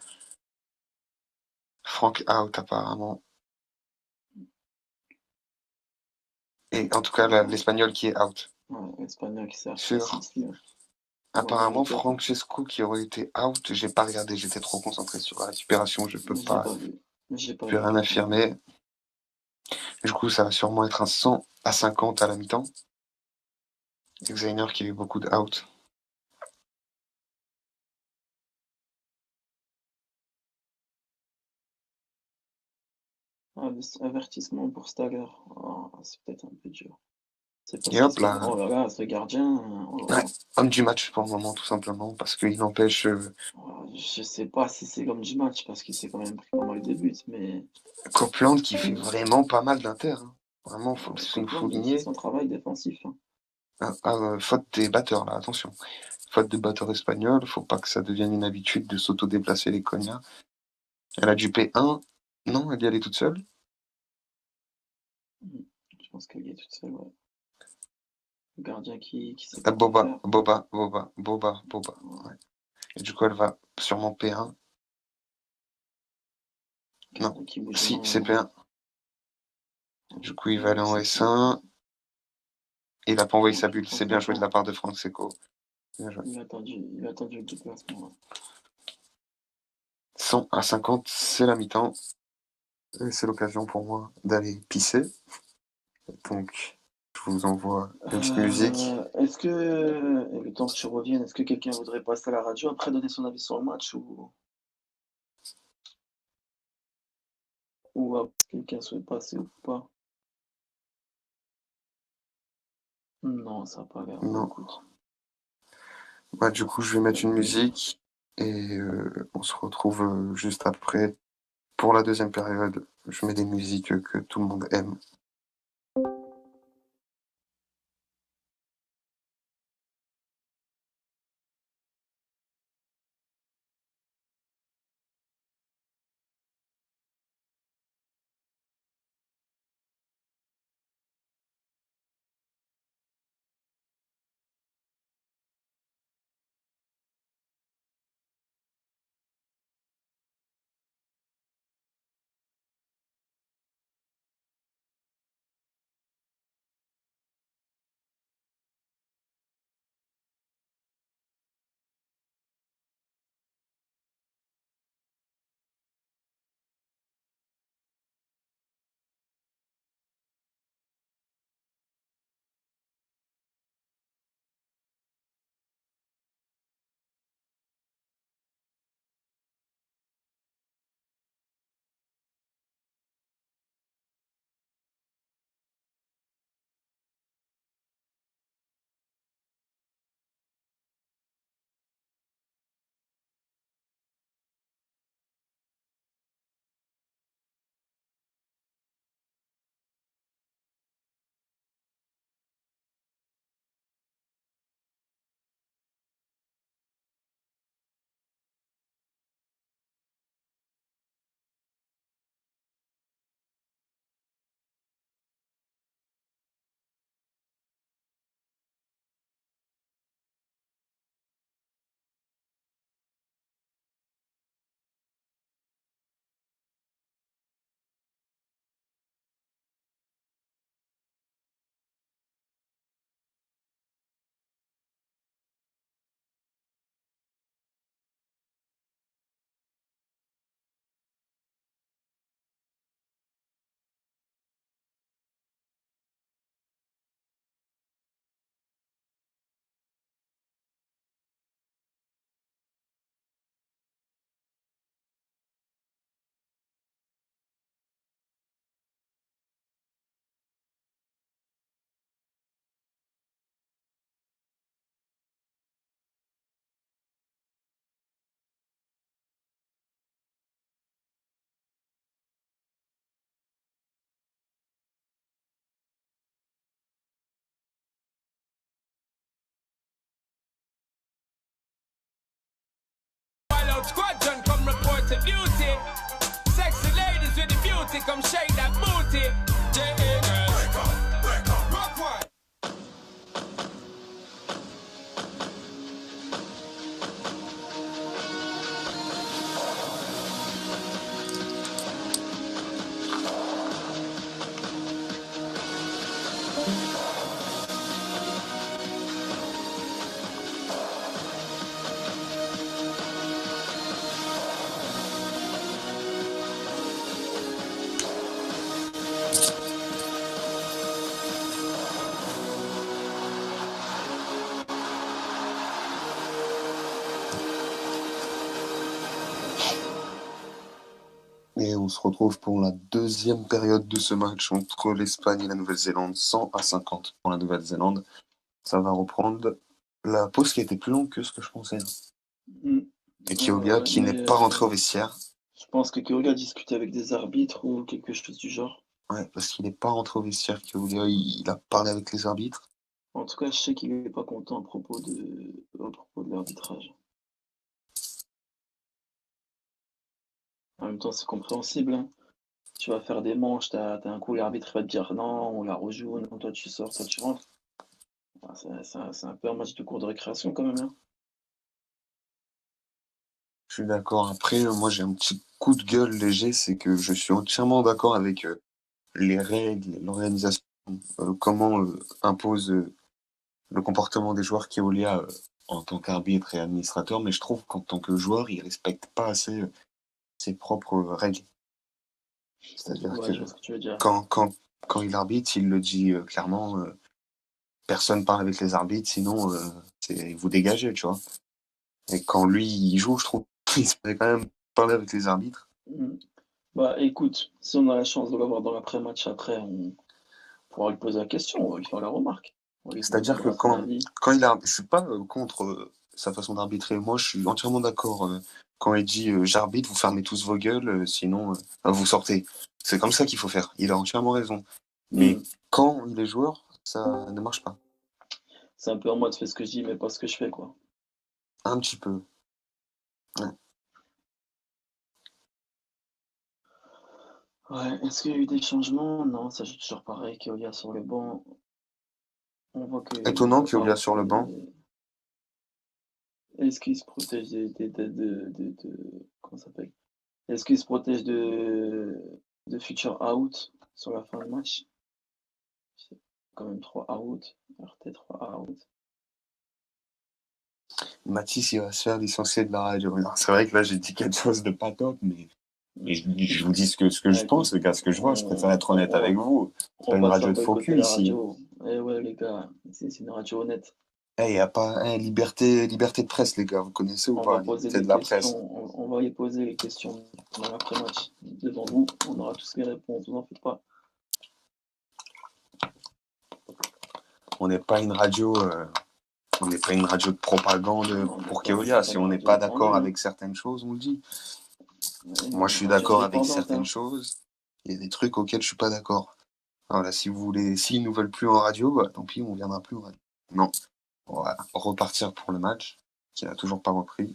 Frank out, apparemment. Et en tout cas, Ouais, l'Espagnol qui est out. ouais, l'Espagnol qui s'est assis Sûr. ici, hein. Bon, il Apparemment, mérite d'être, hein. Francesco qui aurait été out, j'ai pas regardé, j'étais trop concentré sur la récupération, je peux J'ai pas, pas vu. J'ai pas je peux vu rien par contre. affirmer. Du coup, ça va sûrement être un 100 à 50 à la mi-temps. Xainer qui a eu beaucoup de out. Ah, avertissement pour Staller. Oh, c'est peut-être un peu dur. C'est parce Et qu'il hop se fait. là, Oh là là, ce gardien. Oh là ouais, là. homme du match pour le moment, tout simplement, parce qu'il n'empêche Oh, je sais pas si c'est comme du match parce qu'il s'est quand même pris pas mal de buts, mais Copeland qui fait vraiment pas mal d'Inter, hein. Vraiment, faut le Copeland, il fait souligner. son travail défensif, hein. Faute des batteurs, là, attention. Faute de batteurs espagnols, faut pas que ça devienne une habitude de s'auto-déplacer les cognas. Elle a du P1. Non, elle y allait toute seule. Mm. Je pense qu'il est toute seule, ouais. Le gardien qui sait pas quoi Boba, faire. Boba, Boba, Boba, Boba. Ouais. Ouais. Et du coup, elle va sûrement P1. Non, Gardien qui bouge si, c'est énormément. P1. Du coup, il va aller en C'est P1. S1. Il a pas envoyé Ouais, sa je bulle. pense C'est qu'il bien a joué de pas. la part de Franck Seco. Bien joué. Il a attendu le déplacement, ouais. 100 à 50, c'est la mi-temps. Et c'est l'occasion pour moi d'aller pisser. Donc, je vous envoie une petite musique. Est-ce que, le temps que tu reviennes, est-ce que quelqu'un voudrait passer à la radio après donner son avis sur le match ou ou quelqu'un soit passé ou pas. Non, ça a pas l'air. Bah Non. écoute. Bah, du coup, je vais mettre une musique et on se retrouve juste après pour la deuxième période. Je mets des musiques que tout le monde aime. Squadron come report to duty. Sexy ladies with the beauty come shake that booty. J.A. girls, break up, rock one. Et on se retrouve pour la deuxième période de ce match entre l'Espagne et la Nouvelle-Zélande, 100-50 pour la Nouvelle-Zélande. Ça va reprendre la pause qui a été plus longue que ce que je pensais. Mm. Et Keolia qui n'est pas rentré au vestiaire. Je pense que Keolia a discuté avec des arbitres ou quelque chose du genre. Ouais, parce qu'il n'est pas rentré au vestiaire, Keolia, il a parlé avec les arbitres. En tout cas, je sais qu'il n'est pas content à propos de l'arbitrage. En même temps, c'est compréhensible, hein. Tu vas faire des manches, t'as un coup, l'arbitre va te dire non, on la rejoue, non, toi tu sors, toi tu rentres. Ah, c'est un peu un match de cours de récréation quand même, hein. Je suis d'accord. Après, moi j'ai un petit coup de gueule léger, c'est que je suis entièrement d'accord avec les règles, l'organisation, comment impose le comportement des joueurs Keolia en tant qu'arbitre et administrateur, mais je trouve qu'en tant que joueur, il respecte pas assez ses propres règles. C'est-à-dire Ouais, que je vois ce que tu veux dire. quand il arbitre, il le dit clairement, personne parle avec les arbitres, sinon vous dégagez, tu vois. Et quand lui, il joue, je trouve qu'il se fait quand même parler avec les arbitres. Mm. Bah écoute, si on a la chance de l'avoir dans l'après-match après, on pourra lui poser la question, on va lui faire la remarque. On lui C'est-à-dire que demandera son avis. quand il a, je suis pas contre sa façon d'arbitrer. Moi, je suis entièrement d'accord. Quand il dit j'arbitre, vous fermez tous vos gueules, sinon vous sortez. C'est comme ça qu'il faut faire. Il a entièrement raison. Mais Hmm. quand il est joueur, ça ne marche pas. C'est un peu en mode fais ce que je dis, mais pas ce que je fais, quoi. Un petit peu. Ouais. Ouais, est-ce qu'il y a eu des changements? Non, ça joue toujours pareil, Keolia sur le banc. On voit qu'il Étonnant veut qu'il pas y a sur le rentrer. banc. Est-ce qu'il se protège comment ça s'appelle? Est-ce qu'il se protège de future out sur la fin de match? C'est quand même 3 out. RT 3 out. Mathis, il va se faire licencier de la radio. Alors, c'est vrai que là, j'ai dit quelque chose de pas top, mais je vous dis ce que je Ouais, pense, les gars, ce que je vois. Je préfère être honnête avec vous. C'est pas on une va se radio faire de faux boycotter cul la ici. radio. Eh ouais, les gars, c'est une radio honnête. Il y a pas liberté de presse, les gars. Vous connaissez ou On va pas? poser Liberté des de la presse. questions. On va y poser les questions pendant l'après-match. Devant vous, on aura tous les réponses, vous en faites pas. On n'est pas une radio. On n'est pas une radio de propagande Non, pour c'est Keolia. pas Si une on n'est radio pas défendue, d'accord hein. avec certaines choses, on le dit. Moi, Une je suis radio d'accord avec indépendante, certaines hein. choses. Il y a des trucs auxquels je suis pas d'accord. Voilà, si vous voulez, s'ils nous veulent plus en radio, bah, tant pis, on viendra plus en radio. Non, on va repartir pour le match, qui n'a toujours pas repris.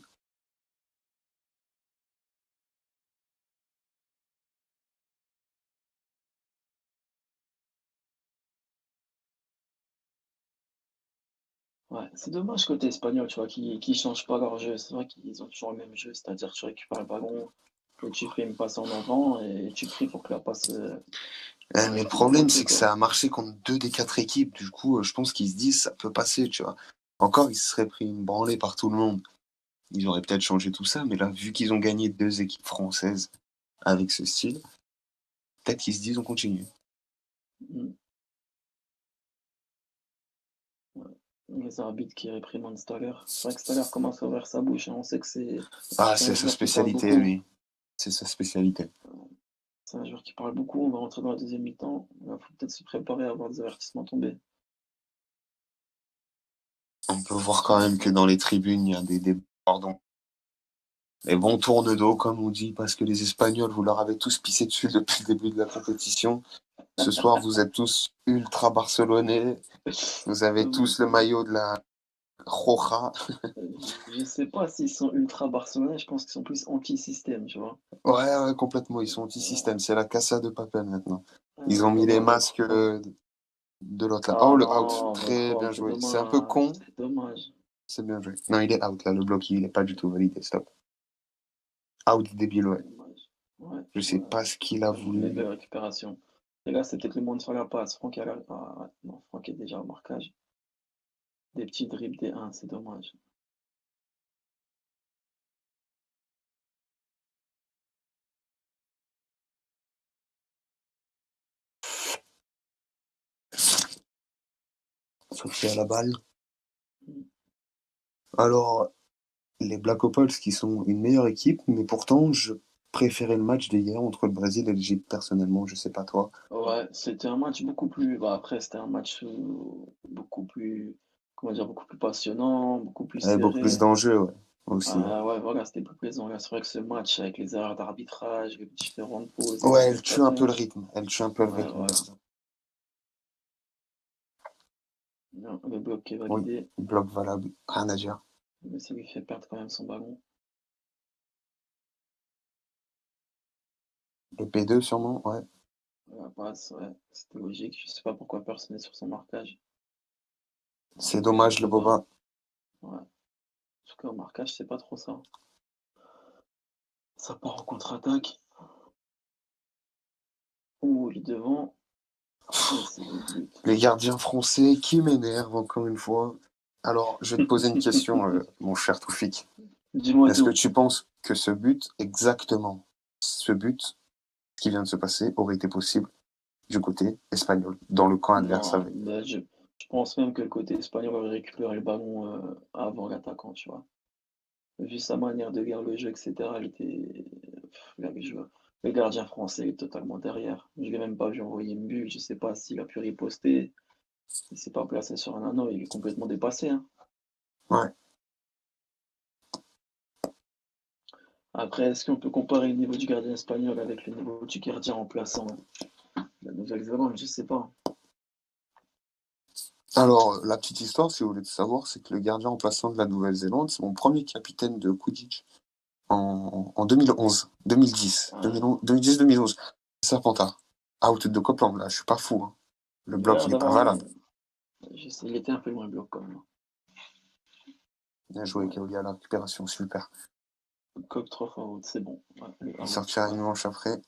Ouais, c'est dommage côté espagnol, tu vois, qui changent pas leur jeu. C'est vrai qu'ils ont toujours le même jeu, c'est-à-dire tu récupères le ballon et tu fais une passe en avant et tu pries pour que la passe Mais le il problème, rentre, c'est que quoi. ça a marché contre 2 des 4 équipes. Du coup, je pense qu'ils se disent, ça peut passer, tu vois. Encore, ils se seraient pris une branlée par tout le monde. Ils auraient peut-être changé tout ça, mais là, vu qu'ils ont gagné 2 équipes françaises avec ce style, peut-être qu'ils se disent, on continue. Mm. Ouais. Les arbitres qui réprimandent Staller. C'est vrai que Staller commence à ouvrir sa bouche, hein. On sait que Ah, c'est un c'est sa joueur qui parle spécialité, beaucoup. lui. C'est sa spécialité. C'est un joueur qui parle beaucoup. On va rentrer dans la deuxième mi-temps. Il faut peut-être se préparer à voir des avertissements tomber. On peut voir quand même que dans les tribunes, il y a des pardon, les bons tours de dos, comme on dit, parce que les Espagnols, vous leur avez tous pissé dessus depuis le début de la compétition. Ce soir, vous êtes tous ultra barcelonais. Vous avez tous le maillot de la Roja. Je sais pas s'ils sont ultra barcelonais, je pense qu'ils sont plus anti-système, tu vois. Ouais, complètement. Ils sont anti-système. C'est la Casa de Papel maintenant. Ils ont mis les Dommage, masques de l'autre là. ah Oh, le out. non, mais Très bien Paul, c'est joué. C'est un peu dommage, con. c'est dommage. C'est bien joué. Non, il est out là. Le bloc, il est pas du tout validé. Stop. Out débile, ouais. Dommage. Ouais, Je sais ouais. pas ce qu'il a Mais voulu. belle récupération. Et là, c'est peut-être le moment de faire la passe. Franck, ouais, non, Franck est déjà au marquage. Des petits dribbles des 1, c'est dommage. Sophie à la balle. Mm. Alors, les Black Opals qui sont une meilleure équipe, mais pourtant, je préférais le match d'hier entre le Brésil et l'Égypte, personnellement. Je sais pas toi. Ouais, c'était un match beaucoup plus. Bah, après, c'était un match beaucoup plus. Comment dire, beaucoup plus passionnant, beaucoup plus Avec beaucoup plus serré. d'enjeux, ouais. Aussi. Ah ouais, voilà, c'était plus plaisant. Là, c'est vrai que ce match, avec les erreurs d'arbitrage, les différentes pauses Ouais, des elle tue un peu le spectateurs. rythme. Elle tue un peu le Ouais, rythme. voilà. Non, le bloc qui est Oui, validé, bloc valable. Rien à dire. mais ça lui fait perdre quand même son ballon. Le P2, sûrement, ouais. La passe, ouais, c'était logique. Je sais pas pourquoi personne n'est sur son marquage. C'est Ouais, dommage, le Boba. Boba. Ouais. En tout cas, au marquage, c'est pas trop ça. Ça part en contre-attaque. Ouh, il est devant. Et c'est le but. Les gardiens français qui m'énervent, encore une fois. Alors, je vais te poser une question, mon cher Toufik. Dis-moi Est-ce que tout. tu penses que ce but, exactement, ce but qui vient de se passer, aurait été possible du côté espagnol, dans le camp adverse Non, avec. bah, je pense même que le côté espagnol aurait récupéré le ballon avant l'attaquant, tu vois. Vu sa manière de lire le jeu, etc., il avait joué. Le gardien français est totalement derrière. Je l'ai même pas vu envoyer une bulle. Je sais pas s'il a pu riposter. Il s'est pas placé sur un anneau. Il est complètement dépassé, hein. Ouais. Après, est-ce qu'on peut comparer le niveau du gardien espagnol avec le niveau du gardien remplaçant la Nouvelle-Zélande? Je sais pas. Alors, la petite histoire, si vous voulez tout savoir, c'est que le gardien remplaçant de la Nouvelle-Zélande, c'est mon premier capitaine de Quidditch en 2011, 2010, Ah, 2011, 2010-2011. Serpentard. Out de Copland, là, je suis pas fou, hein. Le il a bloc, l'air il est pas d'avoir. valable. Je sais, il était un peu loin le bloc quand même. Bien joué, Ouais. Kaoli à la récupération, super. Coq 3 fois haute, c'est bon. Ouais, le Il out, sortira ouais. une manche après.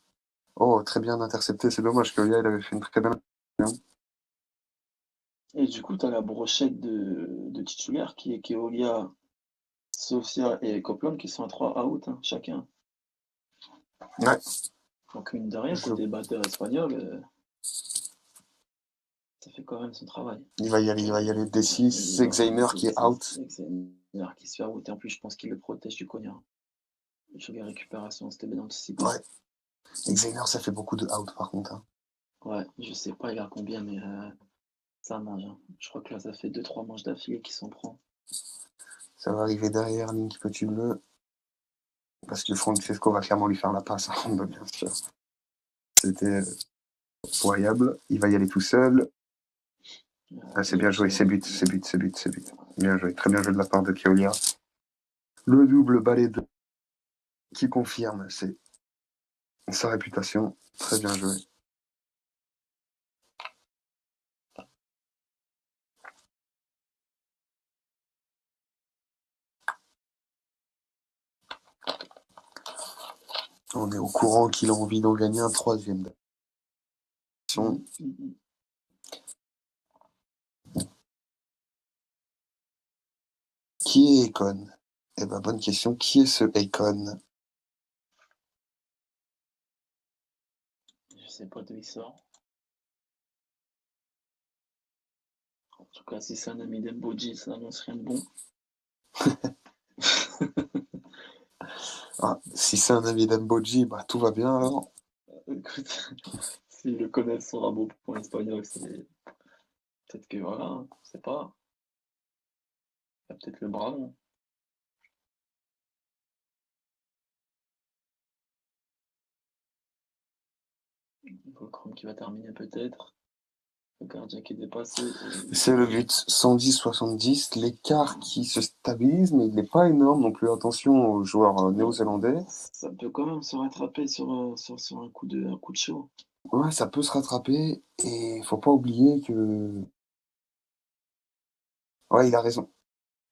Oh, très bien intercepté, c'est dommage, Kaoli, il avait fait une très bonne. Et du coup, tu as la brochette de titulaires qui est Keolia, Sofia et Copeland qui sont à 3 out, hein, chacun. Ouais, Donc, mine de rien, je- côté batteur espagnol, ça fait quand même son travail. il va y aller, D6, c'est Xheimer qui est out. Xavier qui se fait out. Et en plus, je pense qu'il le protège du cognard. Sur les récupérations, c'était bien anticipé. Ouais, Xheimer, ça fait beaucoup de out par contre, hein. Ouais, je sais pas il a combien, mais ça mange, hein. Je crois que là, ça fait 2-3 manches d'affilée qu'il s'en prend. Ça va arriver derrière, Link Petit Bleu. Parce que Francesco va clairement lui faire la passe, hein, bien sûr. C'était incroyable. Il va y aller tout seul. Ah, c'est bien joué, c'est but. Bien joué, très bien joué de la part de Keolia. Le double balai de qui confirme, c'est sa réputation. Très bien joué. On est au courant qu'il a envie d'en gagner un troisième. Qui est Akon? Eh ben, bonne question. Qui est ce Akon? Je sais pas d'où il sort. En tout cas, si c'est un ami d'Emboji, ça n'annonce rien de bon. Ah, si c'est un ami d'Mboji, bah tout va bien alors. Écoute, s'ils le connaissent, son rabot pour l'espagnol, c'est peut-être que voilà, hein, je sais pas. Il y a peut-être le bras. Volcrom qui va terminer peut-être. Le gardien qui est dépassé. C'est le but. 110-70. L'écart qui se stabilise, mais il n'est pas énorme non plus. Attention aux joueurs néo-zélandais. Ça peut quand même se rattraper sur un coup de chaud. Ouais, ça peut se rattraper. Et faut pas oublier que. Ouais, il a raison.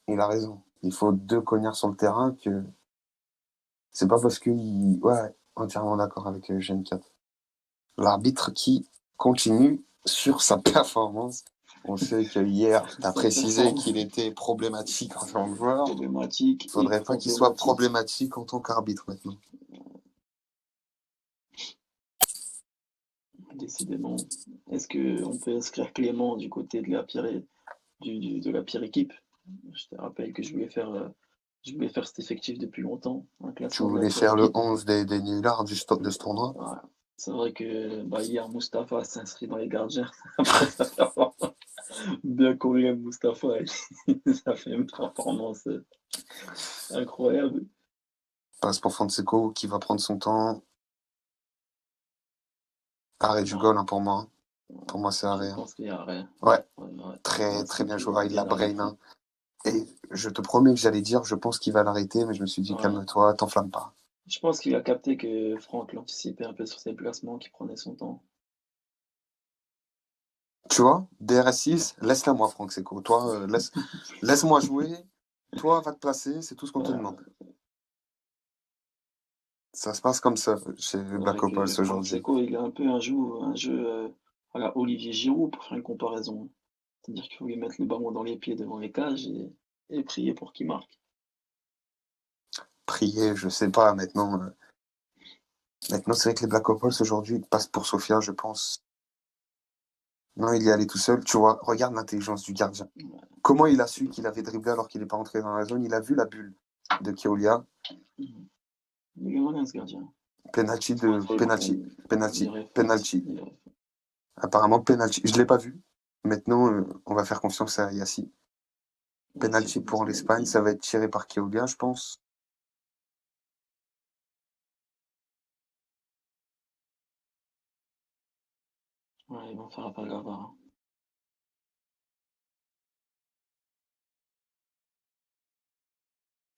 Il a raison. Il faut deux cognards sur le terrain que. C'est pas parce que. Ouais, entièrement d'accord avec Gen 4. L'arbitre qui continue sur sa performance. On sait que hier, tu as précisé qu'il était problématique en tant que joueur. Problématique. Il faudrait pas qu'il soit problématique en tant qu'arbitre maintenant. Décidément. Est-ce qu'on peut inscrire Clément du côté de la pire, de la pire équipe? Je te rappelle que je voulais faire cet effectif depuis longtemps. Un Tu classement de la voulais pire faire le équipe. 11 des nullards de ce tournoi? Voilà. C'est vrai que hier, Mustapha s'inscrit dans les gardiens après sa performance. Bien qu'on l'aime, Mustapha, ça fait une performance incroyable. Passe pour Fonseco qui va prendre son temps. Arrêt du goal hein, pour moi. Pour moi, c'est arrêt. Je pense qu'il y a arrêt. Ouais. Très, très bien joué. Il a brain. Hein. Et je te promets que j'allais dire, je pense qu'il va l'arrêter, mais je me suis dit, calme-toi, t'enflamme pas. Je pense qu'il a capté que Franck l'anticipait un peu sur ses placements, qu'il prenait son temps. Tu vois, DRS6, laisse-la moi, Franck Seco. Toi, laisse-moi jouer. Toi, va te placer, c'est tout ce qu'on te demande. Ça se passe comme ça chez Black Opals aujourd'hui. Seco, il a un peu un jeu à la Olivier Giroud pour faire une comparaison. C'est-à-dire qu'il faut lui mettre le ballon dans les pieds devant les cages et prier pour qu'il marque. Prier, je sais pas, maintenant. Maintenant, c'est vrai que les Black Opals aujourd'hui passent pour Sofia, je pense. Non, il y est allé tout seul. Tu vois, regarde l'intelligence du gardien. Comment il a su qu'il avait dribblé alors qu'il n'est pas entré dans la zone? Il a vu la bulle de Keolia. Il est malin, ce gardien. Penalty Il de faut le penalty, prendre. penalty, Il aurait faute. penalty. Il aurait faute. Apparemment penalty. Je l'ai pas vu. Maintenant, on va faire confiance à Yassi. Ouais, Penalty c'est pour ce qu'il a l'Espagne, dit. ça va être tiré par Keolia, je pense. Ouais, ils vont faire appel à la VAR, hein.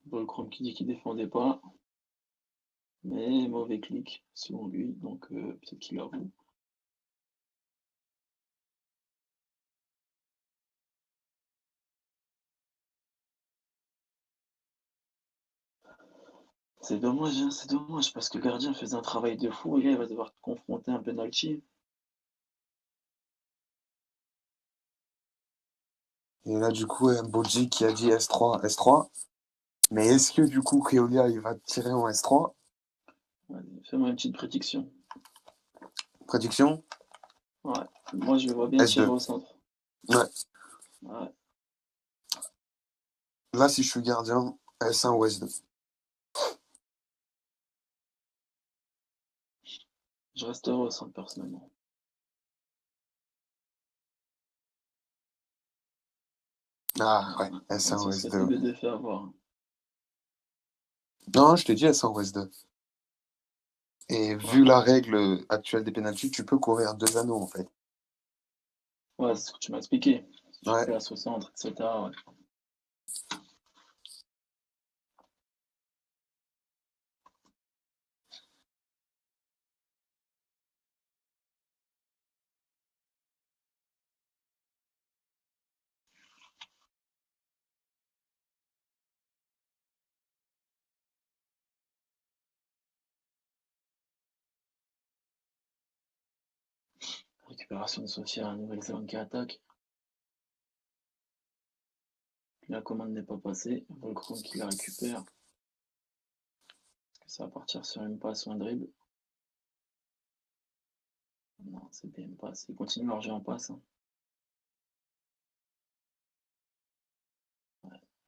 Volcrom qui dit qu'il défendait pas, mais mauvais clic, selon lui, donc peut-être qu'il avoue. C'est dommage, hein, c'est dommage, parce que le gardien faisait un travail de fou, et là, il va devoir confronter un penalty. Et là, du coup, Mbodji qui a dit S3, S3. Mais est-ce que du coup, Keolia, il va tirer en S3? Ouais, fais-moi une petite prédiction. Prédiction? Ouais, moi je le vois bien tirer S2. au centre. Ouais. Ouais, Là, si je suis gardien, S1 ou S2. je resterai au centre personnellement. Ah, ouais, Ouais, S1 ce ou serait S2. TB2 fait avoir. Non, je t'ai dit S1 ou S2. Et Ouais, vu la règle actuelle des pénaltys, tu peux courir 2 anneaux, en fait. ouais, c'est ce que tu m'as expliqué. Si tu Ouais. places au centre, etc. Ouais. Récupération de Sofia, la Nouvelle-Zélande qui attaque. La commande n'est pas passée. Volcrom qui la récupère. Est-ce que ça va partir sur une passe ou un dribble? Non, c'est bien une passe. Ils continuent leur jeu en passe, hein.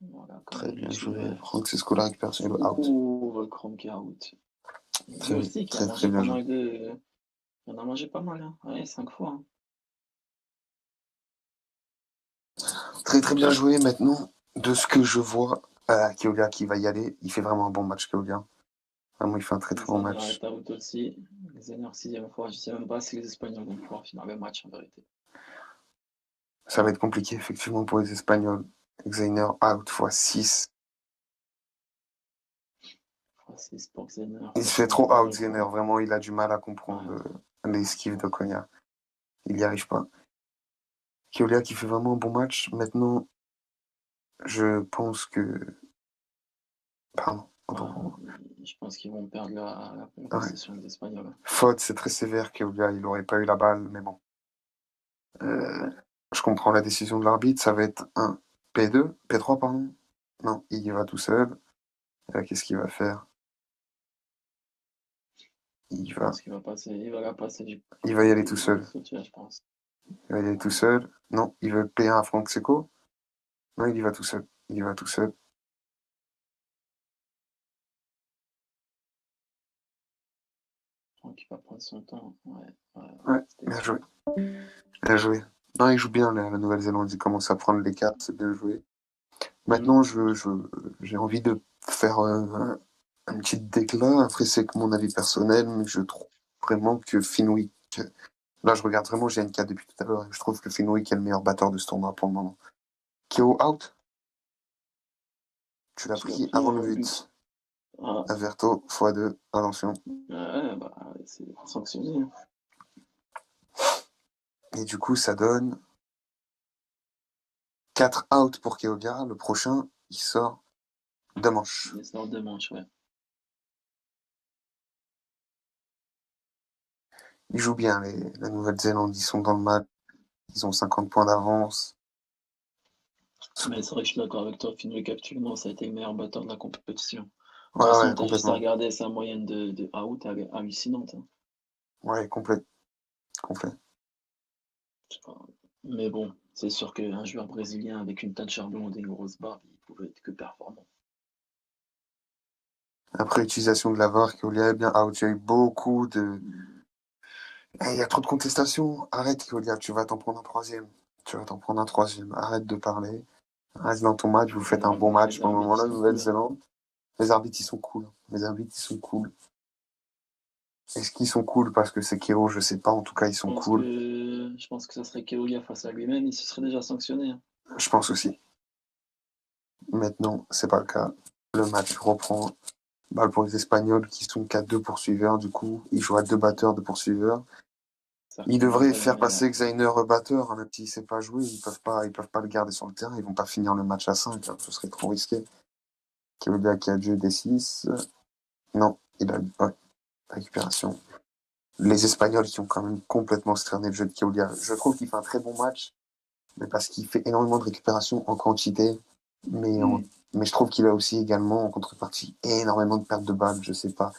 Voilà, comme Très bien joué. d'habitude. Franck Sesco la récupère sur le out. Ouh, Volcrom qui est out. Lui Très, aussi qui a très, très mangé bien pas joué. mal de. Il en a mangé pas mal, hein. Ouais, 5 fois, hein. Très, très bien joué. Maintenant, de ce que je vois, Keolia qui va y aller, il fait vraiment un bon match, Keolia. Vraiment, il fait un très, très bon Xaner match. est out aussi. Xaner 6ème fois. Je sais même pas si les Espagnols vont pouvoir finir le match en vérité. Ça va être compliqué, effectivement, pour les Espagnols. Xainer out x6. Enfin, c'est pour Xaner. Il se fait Franchement, trop pour out, Xainer. Volcrom. Vraiment, il a du mal à comprendre l'esquive de Konya. Il n'y arrive pas. Keolia qui fait vraiment un bon match. Maintenant, je pense que. Pardon. Je pense qu'ils vont perdre la Ouais. possession des Espagnols. Faute, c'est très sévère, Keolia. Il n'aurait pas eu la balle, mais bon. Je comprends la décision de l'arbitre. Ça va être un P2, P3, pardon. Non, il y va tout seul. Qu'est-ce qu'il va faire? Il Je va. pense qu'il va passer. Il va la passer du Il va y aller tout seul. Sofia, je pense. Il va y aller tout seul. Non, il veut P1 à Franck Seco. Non, il y va tout seul. Il y va tout seul. Donc il va prendre son temps. Ouais, Ouais, c'était bien bien. joué. Bien joué. Non, il joue bien, la Nouvelle-Zélande. Il commence à prendre les cartes, c'est bien joué. Maintenant, j'ai envie de faire un petit déclat. Après, c'est que mon avis personnel, mais je trouve vraiment que Finwick. Là, je regarde vraiment GNK depuis tout à l'heure. Je trouve que Finwick est le meilleur batteur de ce tournoi pour le moment. Kyo out. Tu l'as Je l'ai pris pris avant le avant le but. but. Ah, Averto x2. Attention. ouais, bah, c'est sanctionné, hein. Et du coup, ça donne 4 out pour Keoga. Le prochain, il sort de manche. Il sort de manche, ouais. Ils jouent bien, la Nouvelle-Zélande. Ils sont dans le match. Ils ont 50 points d'avance. Mais c'est vrai que je suis d'accord avec toi. Finwick actuellement, ça a été le meilleur batteur de la compétition. De Ouais, toute façon, ouais, t'as juste à complètement. regarder sa moyenne de out hallucinante, hein. Ouais, complet. Complet. Mais bon, c'est sûr qu'un joueur brésilien avec une teinture blonde et une grosse barbe, il pouvait être que performant. Après utilisation de la VAR, Keolia est bien out. Il y a eu beaucoup de. Il y a trop de contestations. Arrête, Keolia, tu vas t'en prendre un troisième. Tu vas t'en prendre un troisième. Arrête de parler. Reste dans ton match, vous faites un bon match. Les Pour le moment, arbitres, la ils sont cool. Nouvelle-Zélande. Les arbitres, ils sont cool. Les arbitres, ils sont cool. Est-ce qu'ils sont cool parce que c'est Keo? Je sais pas. En tout cas, ils sont cool. Je pense que ça serait Keolia face à lui-même, il se serait déjà sanctionné. Hein. Je pense aussi. Maintenant, c'est pas le cas. Le match reprend. Balle pour les Espagnols qui sont 4-2 poursuiveurs. Du coup, ils jouent à 2 batteurs de poursuiveurs. Ils devraient faire passer Xainer batteur, hein, même s'il ne sait pas jouer. Ils peuvent pas le garder sur le terrain. Ils vont pas finir le match à 5. Hein, ce serait trop risqué. Keolia qui a joué des 6. Non, il a récupération. Les Espagnols qui ont quand même complètement cerné le jeu de Keolia. Je trouve qu'il fait un très bon match, mais parce qu'il fait énormément de récupération en quantité. Mais je trouve qu'il a aussi également en contrepartie énormément de pertes de balles. Je sais pas.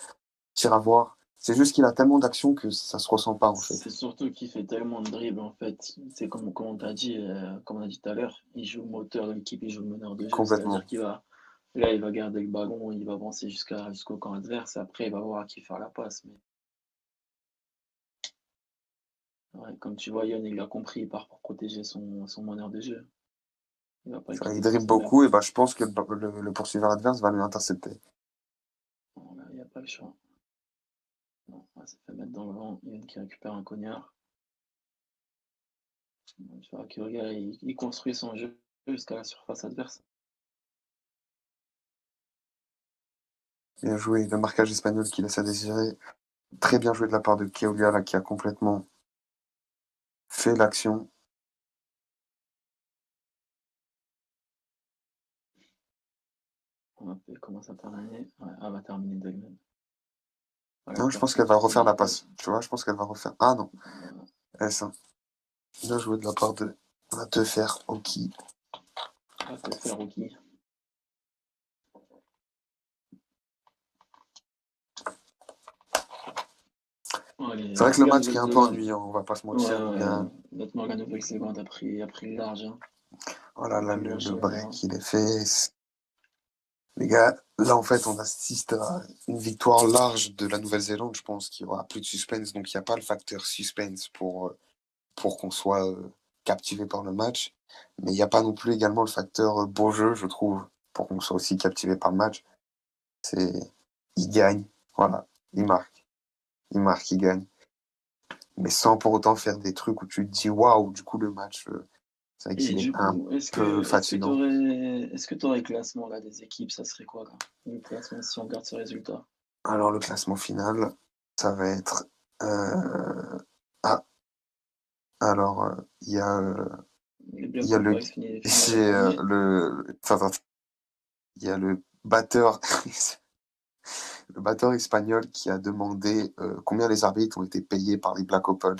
Tir à voir. C'est juste qu'il a tellement d'actions que ça se ressent pas en fait. C'est surtout qu'il fait tellement de dribbles en fait. C'est comme on t'a dit, comme on a dit tout à l'heure, il joue le moteur de l'équipe, il joue le meneur de jeu. Complètement. C'est-à-dire il va garder le ballon, il va avancer jusqu'au camp adverse et après il va voir à qui faire la passe. Mais... Ouais, comme tu vois, Yann, il a compris, il part pour protéger son meneur de jeu. Il va pas Il dribble beaucoup et je pense que le poursuiveur adverse va lui intercepter. Bon, il n'y a pas le choix. Non, ça fait mettre dans le vent. Yann qui récupère un cognard. Tu vois que il construit son jeu jusqu'à la surface adverse. Bien joué, le marquage espagnol qui laisse à désirer. Très bien joué de la part de Keolia là, qui a complètement fait l'action. Elle commence à terminer. Ouais, elle va terminer d'elle-même. Non, je pense qu'elle va refaire la passe. Tu vois, je pense qu'elle va refaire. Ah non. S1. Bien joué de la part de. On va te faire ok. On va te faire ok. C'est vrai que le match qui est un peu ennuyant, on va pas se mentir. Honnêtement, la Nouvelle-Zélande a pris le large. Hein. Oh là là, le break, il est fait. Les gars, là en fait, on assiste à une victoire large de la Nouvelle-Zélande. Je pense qu'il y aura plus de suspense, donc il n'y a pas le facteur suspense pour qu'on soit captivé par le match. Mais il n'y a pas non plus également le facteur beau jeu, je trouve, pour qu'on soit aussi captivé par le match. Il gagne, voilà, il marque, il gagne. Mais sans pour autant faire des trucs où tu te dis waouh, du coup le match, c'est vrai qu'il est un peu fatigant. Est-ce que tu aurais le classement là, des équipes, ça serait quoi là, le classement si on garde ce résultat? Alors le classement final, ça va être... Alors, il y a le... Il y a le batteur... le batteur espagnol qui a demandé combien les arbitres ont été payés par les Black Opals.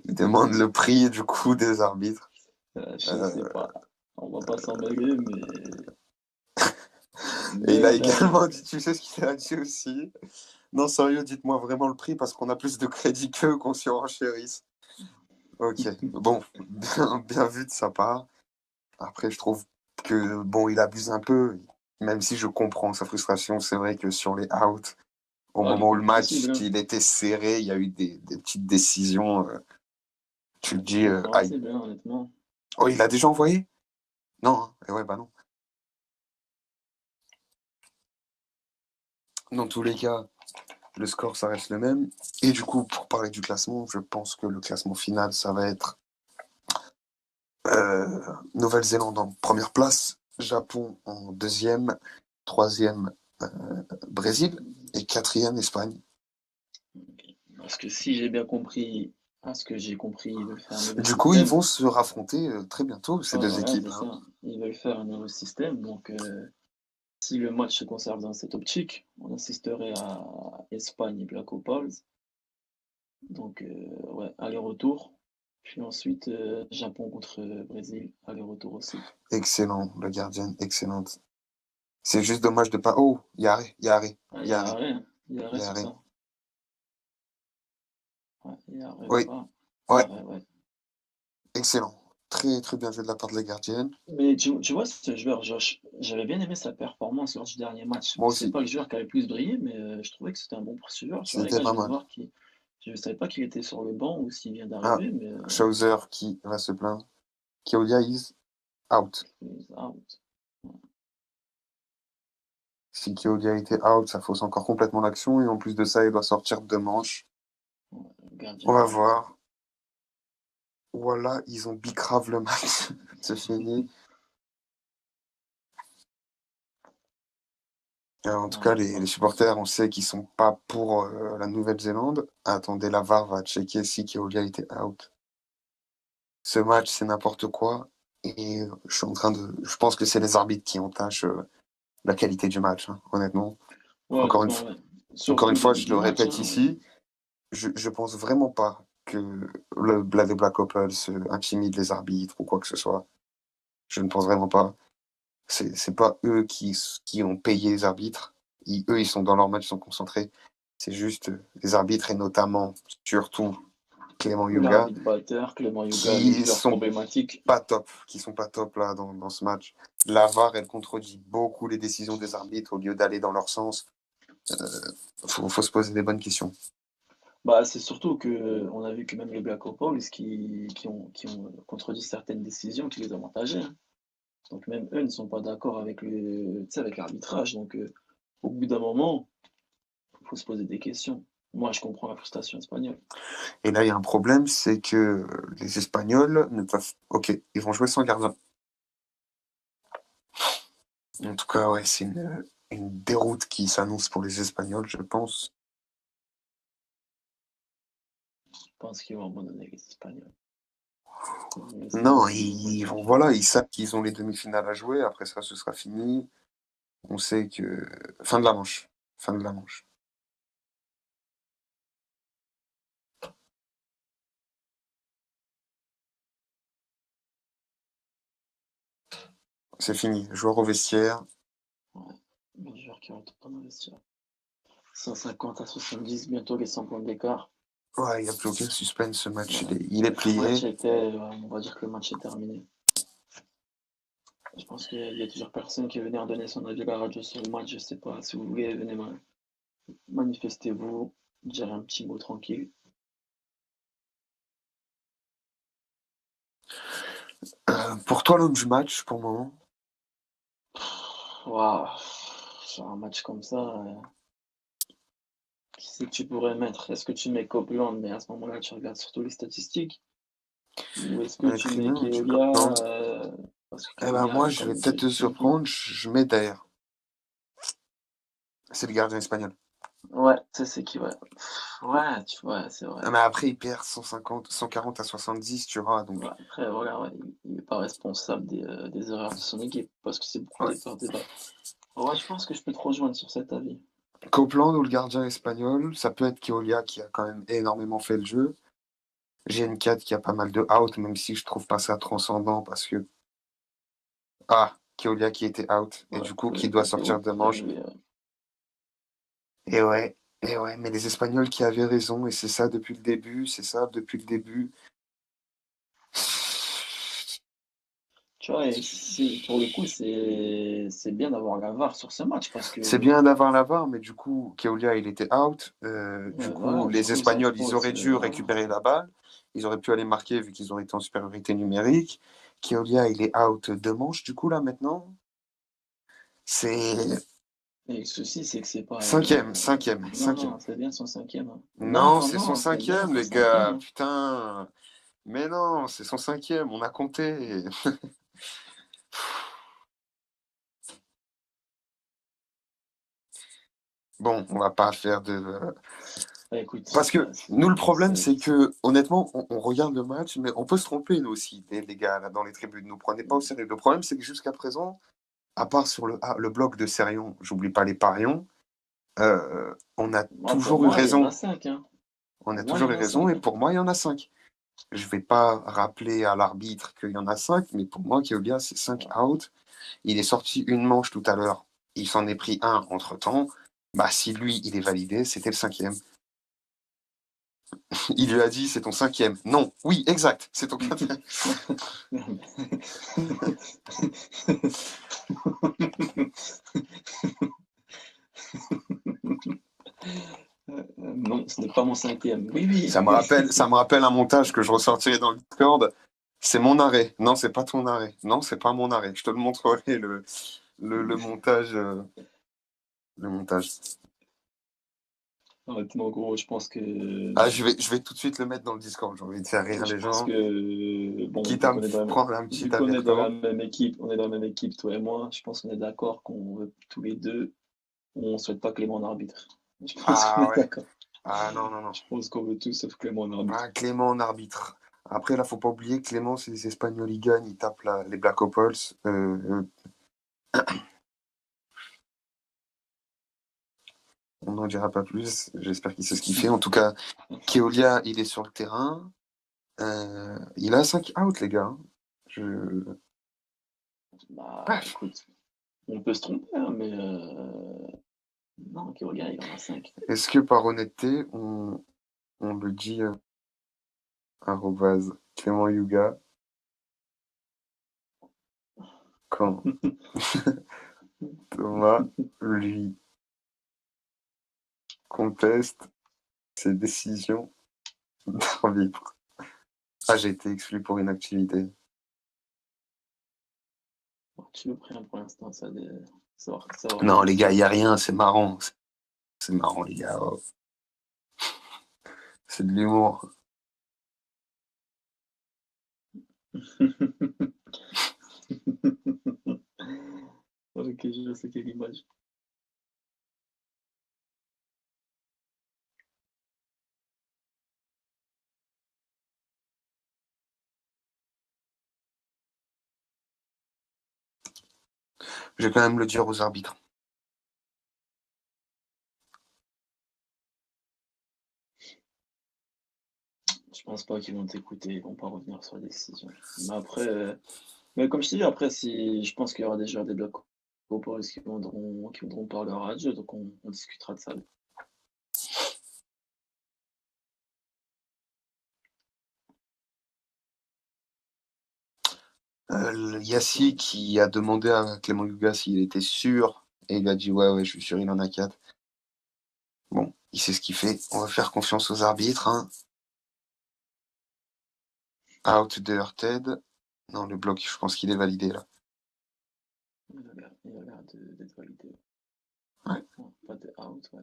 Il demande le prix du coup des arbitres. Je sais pas. On va pas s'embêter, mais... Et il a également dit, tu sais ce qu'il a dit aussi? Non, sérieux, dites-moi vraiment le prix parce qu'on a plus de crédit qu'eux qu'on surenchérisse. Ok, bon, bien vu de sa part. Après, je trouve que, bon, il abuse un peu, même si je comprends sa frustration. C'est vrai que sur les outs, au moment où le match il était serré, il y a eu des petites décisions. Tu le dis, aïe. Bien, honnêtement. Oh, il l'a déjà envoyé? Non, hein. Et ouais, bah non. Dans tous les cas, le score, ça reste le même. Et du coup, pour parler du classement, je pense que le classement final, ça va être Nouvelle-Zélande en première place, Japon en deuxième, troisième Brésil et quatrième Espagne. Parce que si j'ai bien compris, ils veulent faire un nouveau système. Coup, ils vont se raffronter très bientôt, ces deux équipes. Hein. Ils veulent faire un nouveau système, donc si le match se conserve dans cette optique, on assisterait à Espagne et Black Opals. Donc, aller-retour. Puis ensuite, Japon contre Brésil, aller-retour aussi. Excellent, la gardienne, excellente. C'est juste dommage de pas... Oh, il y a arrêt. Il y a arrêt sur ça. Ouais, il y a arrêt. Oui. Ouais. Excellent. très très bien joué de la part de la gardienne. Mais tu vois, ce joueur, Josh, j'avais bien aimé sa performance lors du dernier match. Moi C'est aussi, pas le joueur qui avait le plus brillé, mais je trouvais que c'était un bon poursuiveur. Tu vois, les c'était gars, pas je viens de mal. voir qui. Je ne savais pas qu'il était sur le banc ou s'il vient Ah, d'arriver, mais Schauser qui va se plaindre. Kiolia is out. he's out. Si Kiolia était out, ça fausse encore complètement l'action. Et en plus de ça, il doit sortir deux manches. Le gardien On va out. voir. Voilà, ils ont bicrave le match. C'est fini. En tout cas, les supporters, on sait qu'ils sont pas pour la Nouvelle-Zélande. Attendez, la VAR va checker si Kiolia était out. Ce match, c'est n'importe quoi. Et je pense que c'est les arbitres qui entachent la qualité du match, hein, honnêtement. Ouais, Encore une honnêtement, fois, ouais. encore Surtout une le fois, début je du le match, répète hein, ouais. ici, je pense vraiment pas que les Black Opals intimident les arbitres ou quoi que ce soit. Je ne pense vraiment pas. C'est pas eux qui ont payé les arbitres. Eux, ils sont dans leur match, ils sont concentrés. C'est juste les arbitres et notamment, surtout, Clément Yuga, L'arbitre batteur, Clément Yuga, le qui joueur sont problématique. qui sont pas top là dans ce match. La VAR, elle contredit beaucoup les décisions des arbitres au lieu d'aller dans leur sens. Faut se poser des bonnes questions. Bah, c'est surtout que on a vu que même les Black Opals qui ont contredit certaines décisions qui les avantageaient, hein. Donc même eux ne sont pas d'accord avec tu sais, avec l'arbitrage. Donc au bout d'un moment, il faut se poser des questions. Moi, je comprends la frustration espagnole. Et là, il y a un problème, c'est que les Espagnols ne peuvent. Ok, ils vont jouer sans gardien. En tout cas, ouais, c'est une déroute qui s'annonce pour les Espagnols, je pense. Je pense qu'ils vont abandonner les Espagnols. Non, voilà, ils savent qu'ils ont les demi-finales à jouer. Après ça, ce sera fini. On sait que fin de la manche, fin de la manche. C'est fini. Joueur au vestiaire. Ouais, les joueurs qui retournent au vestiaire. 150 à 70, bientôt les 100 points d'écart. Ouais, il n'y a plus aucun suspense. Ce match, Ouais. il est plié. On va dire que le match est terminé. Je pense qu'il y a toujours personne qui est venu en donner son avis à la radio sur le match. Je sais pas. Si vous voulez, venez manifestez-vous, dire un petit mot tranquille. Pour toi, l'homme du match, pour le moment. Waouh, sur un match comme ça, qui c'est que tu pourrais mettre? Est-ce que tu mets Copeland, mais à ce moment-là, tu regardes surtout les statistiques? Ou est-ce que tu mets Honnêtement, du Keolia Copeland. parce que Eh ben Keolia moi, a je quand vais même peut-être fait te une coupe. surprendre. Je mets derrière. C'est le gardien espagnol. Ouais, c'est qui, ouais. Ouais, tu vois, c'est vrai. Ah, mais après, il perd 150, 140 à 70, tu vois. Donc, Ouais, après, voilà, ouais, il n'est pas responsable des erreurs de son équipe parce que c'est beaucoup ouais. des pertes de balles. Ouais, je pense que je peux te rejoindre sur cet avis. Copeland ou le gardien espagnol, ça peut être Keolia qui a quand même énormément fait le jeu. GN4 qui a pas mal de out, même si je trouve pas ça transcendant parce que. Ah, Keolia qui était out et Ouais, du coup Keolia qui qui doit était sortir haut, de bien manche. joué. Et ouais, mais les Espagnols qui avaient raison, et c'est ça depuis le début, c'est ça depuis le début. Tu vois, et pour le coup, c'est bien d'avoir la VAR sur ce match parce C'est que bien d'avoir la VAR, mais du coup, Keolia, il était out. Du coup, voilà, du les coup, ça te Espagnols, ils pose. auraient dû Voilà. récupérer la balle. Ils auraient pu aller marquer vu qu'ils ont été en supériorité numérique. Keolia, il est out de manche, du coup, là, maintenant. C'est Et le souci, c'est que c'est pas. cinquième, Non, cinquième. non, c'est bien son cinquième, hein. Non, Non, non, c'est son non, c'est bien cinquième, son les cinquième, gars. hein. Putain. Mais non, c'est son cinquième, on a compté. Bon, on va pas faire de. Bah, écoute, Parce que nous, le problème, c'est que, honnêtement, on regarde le match, mais on peut se tromper, nous aussi, les gars, là, dans les tribunes. Ne nous prenez pas au sérieux. Le problème, c'est que jusqu'à présent, à part sur le bloc de Serion, j'oublie pas les parions, on a moi, pour toujours eu moi, il y en a raison. 5, hein. On Pour a moi, il y toujours en eu a raison, 5, et hein. pour moi, il y en a 5. Je vais pas rappeler à l'arbitre qu'il y en a 5, mais pour moi, Keolia, c'est 5 out. Il est sorti une manche tout à l'heure. Il s'en est pris un entre-temps. Bah, si lui, il est validé, c'était le cinquième. Il lui a dit, c'est ton 5e. Non, oui, exact, c'est ton 4e. Non, ce n'est pas mon 5e. Oui, oui. Ça me rappelle un montage que je ressortirai dans le Discord. C'est mon arrêt. Non, c'est pas ton arrêt. Non, c'est pas mon arrêt. Je te le montrerai, le montage. Le montage. Honnêtement, gros, je pense que. Ah, je vais tout de suite le mettre dans le Discord. J'ai envie de faire rire Je les pense gens. que. Bon, Quitte à me prendre un petit vu qu'on est dans la averto. même équipe, on est dans la même équipe, toi et moi, je pense qu'on est d'accord qu'on veut tous les deux, on souhaite pas Clément en arbitre. Je pense qu'on Ah est ouais. d'accord. Ah non, non, non. Je pense qu'on veut tous sauf Clément en arbitre. Ah, Clément en arbitre. Après, là, faut pas oublier que Clément, c'est les Espagnols, ils gagnent, ils tapent les Black Opals. On n'en dira pas plus. J'espère qu'il sait ce qu'il fait. En tout cas, Keolia, il est sur le terrain. Il a 5 outs, les gars. Bah, Bref. écoute, on peut se tromper, hein, mais. Non, Kéroga, il en a 5. Est-ce que par honnêteté, on le dit arrobase Clément Yuga quand Thomas lui conteste ses décisions d'arbitre? Ah, j'ai été exclu pour inactivité. Tu le prends pour l'instant, ça. Non, les gars, il n'y a rien, c'est marrant. C'est marrant, les gars. Oh. C'est de l'humour. Ok, je sais quelle image. Je vais quand même le dire aux arbitres. Je pense pas qu'ils vont t'écouter, ils vont pas revenir sur la décision. Mais après, mais comme je t'ai dit, après, je pense qu'il y aura déjà des blocs opposés qui voudront parler en radio, donc on discutera de ça. Yassi qui a demandé à Clément Yuga s'il était sûr, et il a dit ouais, je suis sûr, il en a 4. Bon, il sait ce qu'il fait. On va faire confiance aux arbitres. Hein. Out de Hurted. Non, le bloc, je pense qu'il est validé là. Il a l'air d'être validé. Ouais. Non, pas de out, ouais.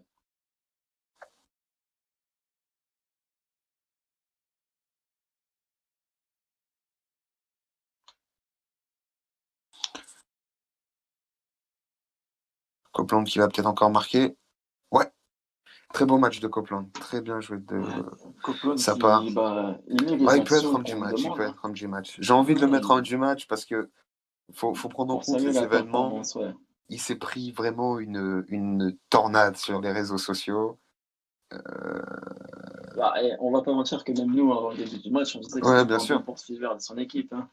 Copeland qui va peut-être encore marquer. Ouais. Très beau match de Copeland. Très bien joué de Copeland sa qui, part. bah, il met les Ouais, il peut être actions homme du qu'on match. demande. Hein. Du match. J'ai envie de le mettre Ouais, homme du match parce que faut prendre en pour compte saluer les la événements. performance, ouais. Il s'est pris vraiment une tornade sur les réseaux sociaux. Bah, on va pas mentir que même nous, avant le début du match, on disait que Ouais, c'était bien pas un sûr. bon poursuiveur de son équipe. Hein.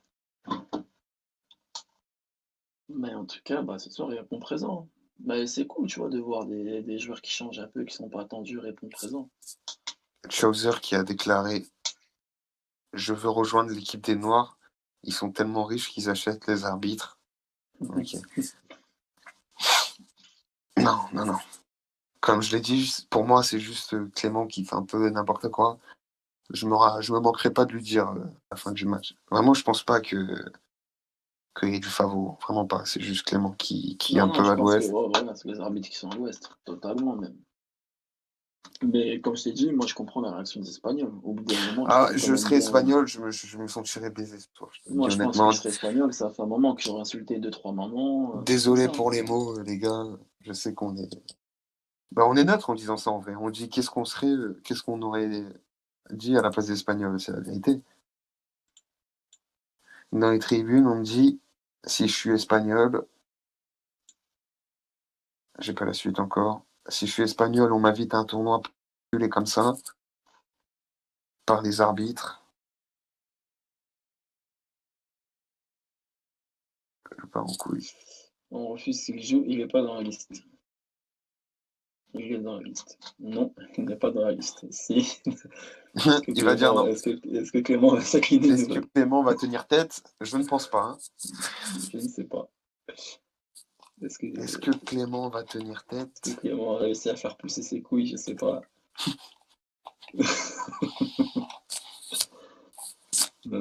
Mais en tout cas, bah, ce soir, il répond présent. Bah, c'est cool, tu vois, de voir des joueurs qui changent un peu, qui sont pas attendus, répondre présent. Chauser qui a déclaré je veux rejoindre l'équipe des Noirs. Ils sont tellement riches qu'ils achètent les arbitres. Ok. Non, non, non. Comme je l'ai dit, pour moi, c'est juste Clément qui fait un peu n'importe quoi. Je me manquerai pas de lui dire à la fin du match. Vraiment, je pense pas qu'il y ait du favori. Vraiment pas. C'est juste Clément qui est un Non, peu je à pense que l'ouest. ouais, voilà, c'est les arbitres qui sont à l'ouest, totalement même. Mais comme je t'ai dit, moi je comprends la réaction des Espagnols. Au bout d'un moment, tu Ah, peux quand je même serais bien. espagnol, je me sentirais baisé ce soir. Je te le Moi dis je pense que honnêtement. je serais espagnol, ça fait un moment que j'aurais insulté 2-3 mamans, comme Désolé ça. pour les mots, les gars. Je sais qu'on est. Bah, on est neutre en disant ça en vrai. On dit qu'est-ce qu'on aurait dit à la place des Espagnols, c'est la vérité. Dans les tribunes, on me dit si je suis espagnol, j'ai pas la suite encore. Si je suis espagnol, on m'invite à un tournoi comme ça par les arbitres. Je pars en couille. On refuse s'il joue, il n'est pas dans la liste. Il est dans la liste. Non, il n'est pas dans la liste. Si. Il va dire non. Est-ce que Clément va s'incliner Est-ce que Clément va tenir tête? Je ne pense pas. Hein. Je ne sais pas. Est-ce que Clément va tenir Est-ce que tête? Clément a réussi à faire pousser ses couilles? Je sais pas.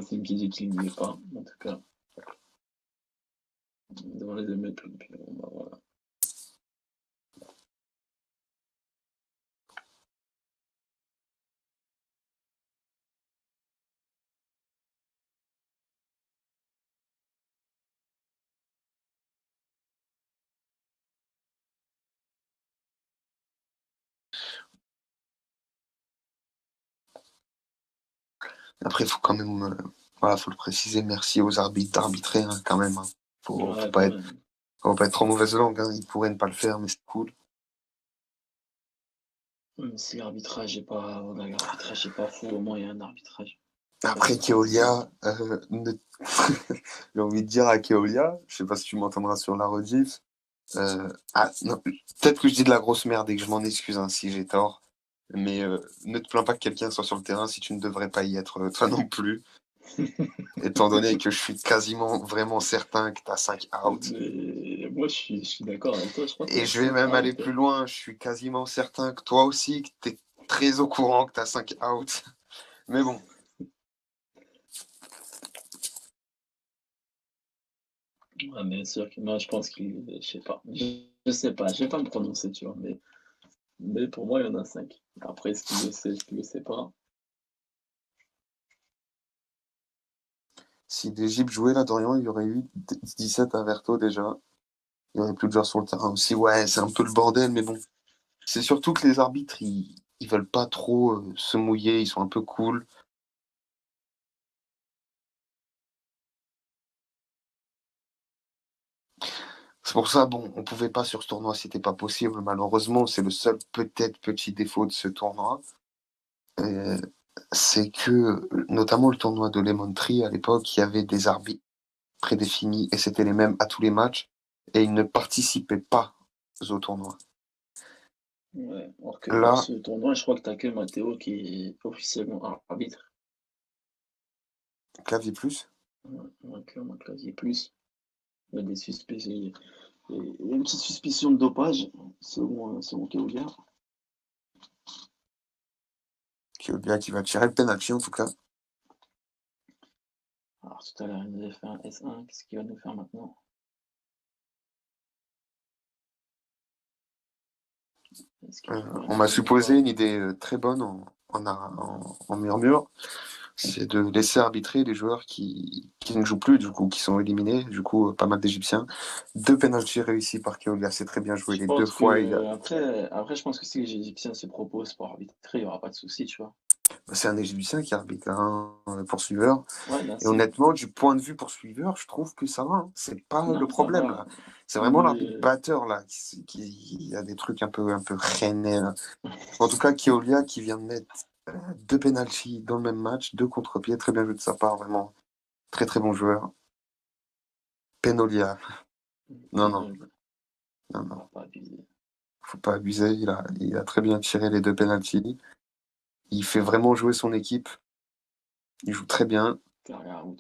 C'est qui dit qu'il n'y est pas, en tout cas. Devant les émeutes, puis bon, bah, voilà. Après, il faut quand même, voilà, faut le préciser, merci aux arbitres d'arbitrer hein, quand même. Hein. Faut Ouais, pas être trop mauvaise langue. Hein. Ils pourraient ne pas le faire, mais c'est cool. Si l'arbitrage n'est pas fou, au moins il y a un arbitrage. Après Keolia, j'ai envie de dire à Keolia, je sais pas si tu m'entendras sur la rediff. Peut-être que je dis de la grosse merde et que je m'en excuse hein, si j'ai tort. Mais ne te plains pas que quelqu'un soit sur le terrain si tu ne devrais pas y être, toi non plus. Étant donné que je suis quasiment vraiment certain que tu as 5 out. Mais moi, je suis d'accord avec toi. Je crois Et je vais même aller plus loin. Je suis quasiment certain que toi aussi, que tu es très au courant que tu as 5 out. Mais bon. Ouais, bien sûr que moi, je pense qu'il. Je sais pas. Je sais pas. Je vais pas me prononcer, tu vois. Mais pour moi, il y en a 5. Après, est-ce qu'il le sait, est-ce qu'il le sait pas? Si l'Égypte jouait là, Dorian, il y aurait eu 17 à Verto déjà. Il n'y aurait plus de joueurs sur le terrain aussi. Ouais, c'est un peu le bordel, mais bon. C'est surtout que les arbitres, ils veulent pas trop se mouiller, ils sont un peu cool. C'est pour ça, bon, on pouvait pas sur ce tournoi, c'était pas possible, malheureusement. C'est le seul peut-être petit défaut de ce tournoi. C'est que, notamment le tournoi de Lemon Tree, à l'époque, il y avait des arbitres prédéfinis et c'était les mêmes à tous les matchs et ils ne participaient pas au tournoi. Ouais, alors que Là, pour ce tournoi, je crois que t'as que Matteo qui est officiellement arbitre. clavier plus. Ouais, clairement, clavier plus. Il y a des suspicions. Il y a une petite suspicion de dopage, selon Keolia. Qui va tirer le penalty en tout cas. Alors tout à l'heure, il nous avait fait un S1. Qu'est-ce qu'il va nous faire maintenant? On m'a supposé une idée très bonne en murmure, c'est de laisser arbitrer les joueurs qui ne jouent plus, du coup, qui sont éliminés, du coup, pas mal d'Égyptiens. 2 pénaltys réussis par Keolia, c'est très bien joué. Je Les 2 pense fois, que après, je pense que si les Égyptiens se proposent pour arbitrer, il n'y aura pas de souci, tu vois. C'est un Égyptien qui arbitre, hein, poursuiveur. Ouais, bien Et sûr. honnêtement, du point de vue poursuiveur, je trouve que ça va. Hein. C'est pas Non, le ça problème, va. là. C'est vraiment Lui, l'arbitre batteur, là, qui a des trucs un peu rennais, là. En tout cas, Keolia qui vient de mettre 2 pénaltys dans le même match, 2 contre-pieds, très bien joué de sa part, vraiment. Très très bon joueur. Penolia. Non, non. Non, non. Faut pas abuser. Il a très bien tiré les 2 pénaltys. Il fait vraiment jouer son équipe. Il joue très bien.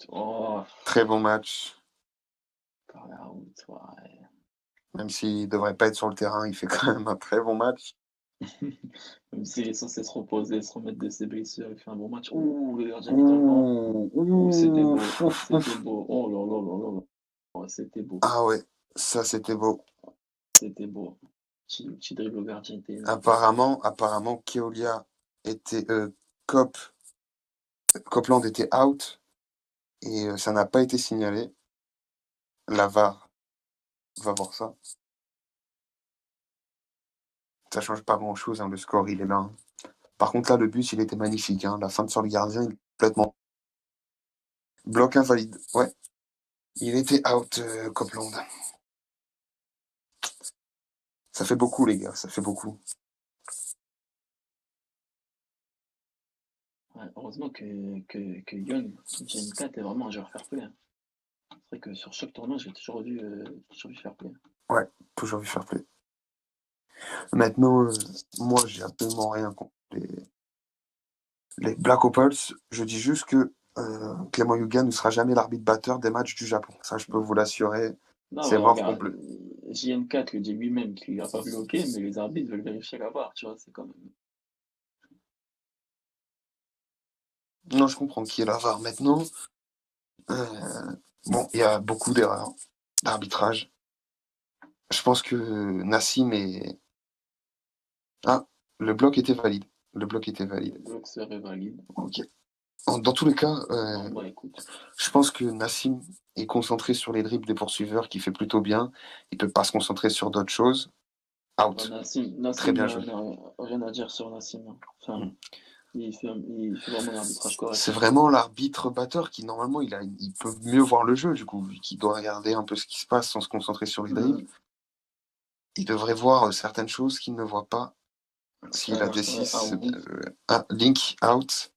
Oh. Très bon match. Ouais. Même s'il devrait pas être sur le terrain, il fait quand même un très bon match. Même s'il est censé se reposer, se remettre de ses blessures, il fait un bon match. Ouh, le gardien est dans le vent. Ouh, c'était beau. C'était beau. Oh là là là là là. Oh, c'était beau. Ah ouais, ça c'était beau. C'était beau. Petit dribble au gardien était énorme. Apparemment, Keolia était Copeland était out et ça n'a pas été signalé. La VAR va voir ça. Ça change pas grand chose, hein, le score il est là. Hein. Par contre là, le but il était magnifique. Hein. La fin sur le gardien, il est complètement bloc invalide. Ouais, il était out Copeland. Ça fait beaucoup les gars, ça fait beaucoup. Ouais, heureusement que Young, Jenica, était vraiment un joueur fair play. Hein. C'est vrai que sur chaque tournoi, j'ai toujours vu fair play. Ouais, toujours vu fair play. Maintenant, moi, j'ai absolument rien contre Les Black Opals, je dis juste que Clément Yuga ne sera jamais l'arbitre batteur des matchs du Japon. Ça, je peux vous l'assurer. Non, C'est mais mort regarde, complet. JN4 le dit lui-même qu'il n'a pas bloqué, mais les arbitres veulent vérifier la barre, tu vois, c'est quand même. Non, je comprends qui est la VAR maintenant. Bon, il y a beaucoup d'erreurs d'arbitrage. Je pense que Nassim est... Ah, le bloc était valide. Le bloc était valide. Le bloc serait valide. Ok. Dans tous les cas, Bon, bah écoute. je pense que Nassim est concentré sur les dribbles des poursuiveurs, qui fait plutôt bien. Il peut pas se concentrer sur d'autres choses. Out. Nassim, Très bien joué. rien à dire sur Nassim, hein. Enfin, il fait vraiment un arbitrage correct. C'est vraiment l'arbitre batteur qui, normalement, il peut mieux voir le jeu, du coup, vu qu'il doit regarder un peu ce qui se passe sans se concentrer sur les dribbles. Il devrait voir certaines choses qu'il ne voit pas. S'il a des 6, link out.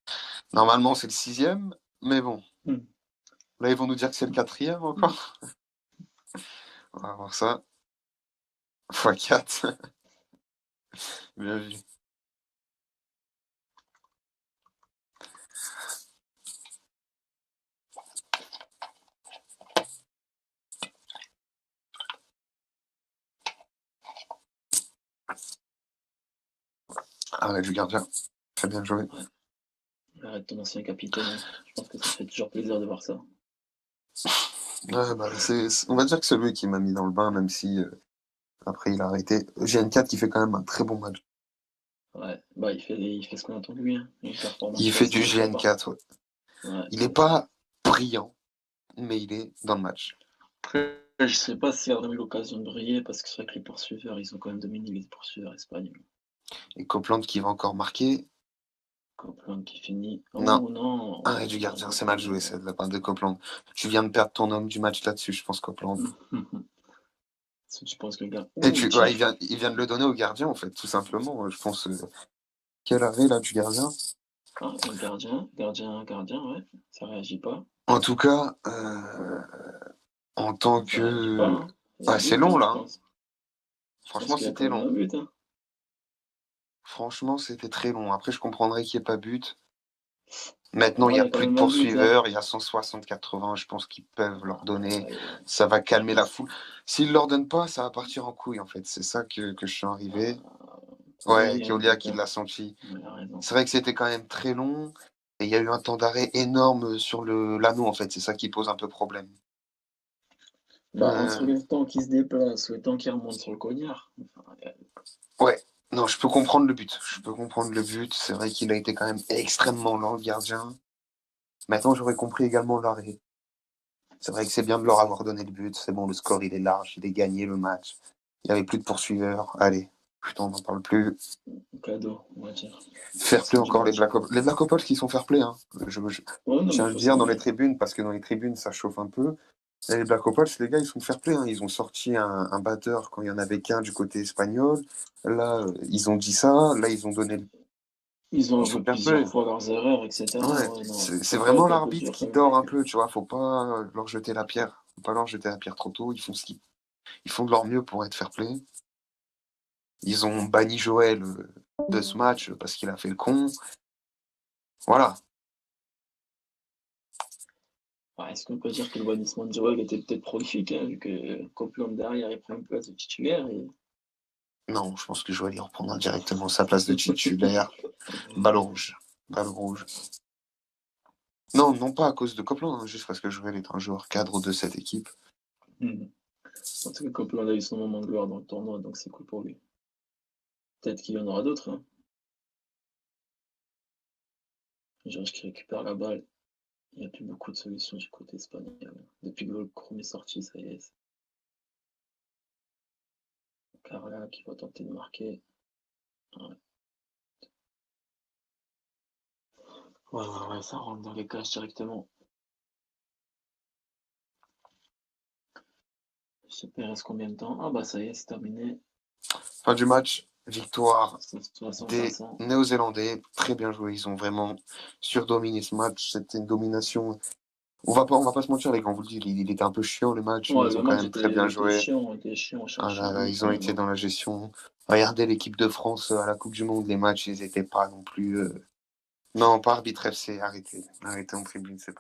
Normalement, c'est le 6e, mais bon. Là, ils vont nous dire que c'est le 4e encore. On va voir ça. x4. Bien vu. Arrête du gardien. Très bien joué. Ouais. Arrête ton ancien capitaine. Je pense que ça fait toujours plaisir de voir ça. Ouais, bah, on va dire que c'est lui qui m'a mis dans le bain, même si après il a arrêté. GN4 qui fait quand même un très bon match. Ouais, bah il fait ce qu'on attend de lui. Hein. Il fait du GN4, ouais. Il n'est pas brillant, mais il est dans le match. Après, je sais pas s'il a vraiment eu l'occasion de briller, parce que c'est vrai que les poursuiveurs, ils ont quand même dominé les poursuiveurs espagnols. Et Copeland qui va encore marquer. Copeland qui finit. Non. Oh non. Arrête du gardien, c'est mal joué, ça, de la part de Copeland. Tu viens de perdre ton homme du match là-dessus, je pense, Copeland. Tu penses que le gars. Et il vient de le donner au gardien, en fait, tout simplement. Je pense. Quel arrêt là du gardien? Ah, un gardien, ouais. Ça réagit pas. En tout cas, en tant que. Hein. Ah, c'est long là. Franchement, c'était long. But, hein. Franchement, c'était très long. Après, je comprendrais qu'il n'y ait pas but. Maintenant, il n'y a plus de but, poursuiveurs. Il y a 160-80. Je pense qu'ils peuvent leur donner. Ça va calmer la foule. S'ils ne leur donnent pas, ça va partir en couille, en fait. C'est ça que je suis arrivé. Ouais, Keolia qui l'a senti. C'est vrai que c'était quand même très long. Et il y a eu un temps d'arrêt énorme sur l'anneau, en fait. C'est ça qui pose un peu problème. Entre le temps qu'il se déplace, le temps qu'il remonte sur le cognard. Ouais. Non, je peux comprendre le but. C'est vrai qu'il a été quand même extrêmement lent, le gardien. Maintenant, j'aurais compris également l'arrêt. C'est vrai que c'est bien de leur avoir donné le but. C'est bon, le score, il est large. Il est gagné, le match. Il n'y avait plus de poursuiveurs. Allez, putain, on n'en parle plus. Cadeau, on va dire. Fair play encore, les Black Ops. Les Black Ops qui sont fair play. Hein. Je tiens à le dire dans les tribunes, parce que dans les tribunes, ça chauffe un peu. Et les Black Ops, les gars, ils sont fair play. Hein. Ils ont sorti un batteur quand il n'y en avait qu'un du côté espagnol. Là, ils ont dit ça. Là, ils ont donné le. Ils ont avoué plusieurs fois leurs erreurs, etc. Ouais, c'est vraiment l'arbitre qui dort un peu, tu vois. Faut pas leur jeter la pierre. Faut pas leur jeter la pierre trop tôt. Ils font de leur mieux pour être fair play. Ils ont banni Joël de ce match parce qu'il a fait le con. Voilà. Est-ce qu'on peut dire que le bannissement de Joël était peut-être prolifique, hein, vu que Copeland derrière, il prend une place de titulaire et... Non, je pense que Joël, il reprendra directement sa place de titulaire. Ballon rouge. Non pas à cause de Copeland, hein, juste parce que Joël est un joueur cadre de cette équipe. En tout cas, Copeland a eu son moment de gloire dans le tournoi, donc c'est cool pour lui. Peut-être qu'il y en aura d'autres. Hein. Georges qui récupère la balle. Il n'y a plus beaucoup de solutions du côté espagnol. Depuis que le Chrome est sorti, ça y est. Carla qui va tenter de marquer. Ouais, ça rentre dans les cages directement. Je sais pas, il reste combien de temps? Ah bah ça y est, c'est terminé. Fin du match, victoire 60, des Néo-Zélandais. Très bien joué, ils ont vraiment surdominé ce match. C'était une domination. On va pas se mentir, les gars, on vous le dit, il était un peu chiant le match, mais ils ont quand même très bien joué. Ils ont été dans la gestion. Regardez l'équipe de France à la Coupe du Monde, les matchs, ils n'étaient pas non plus Non, pas arbitre FC, arrêtez. Arrêtez en tribune, c'est pas.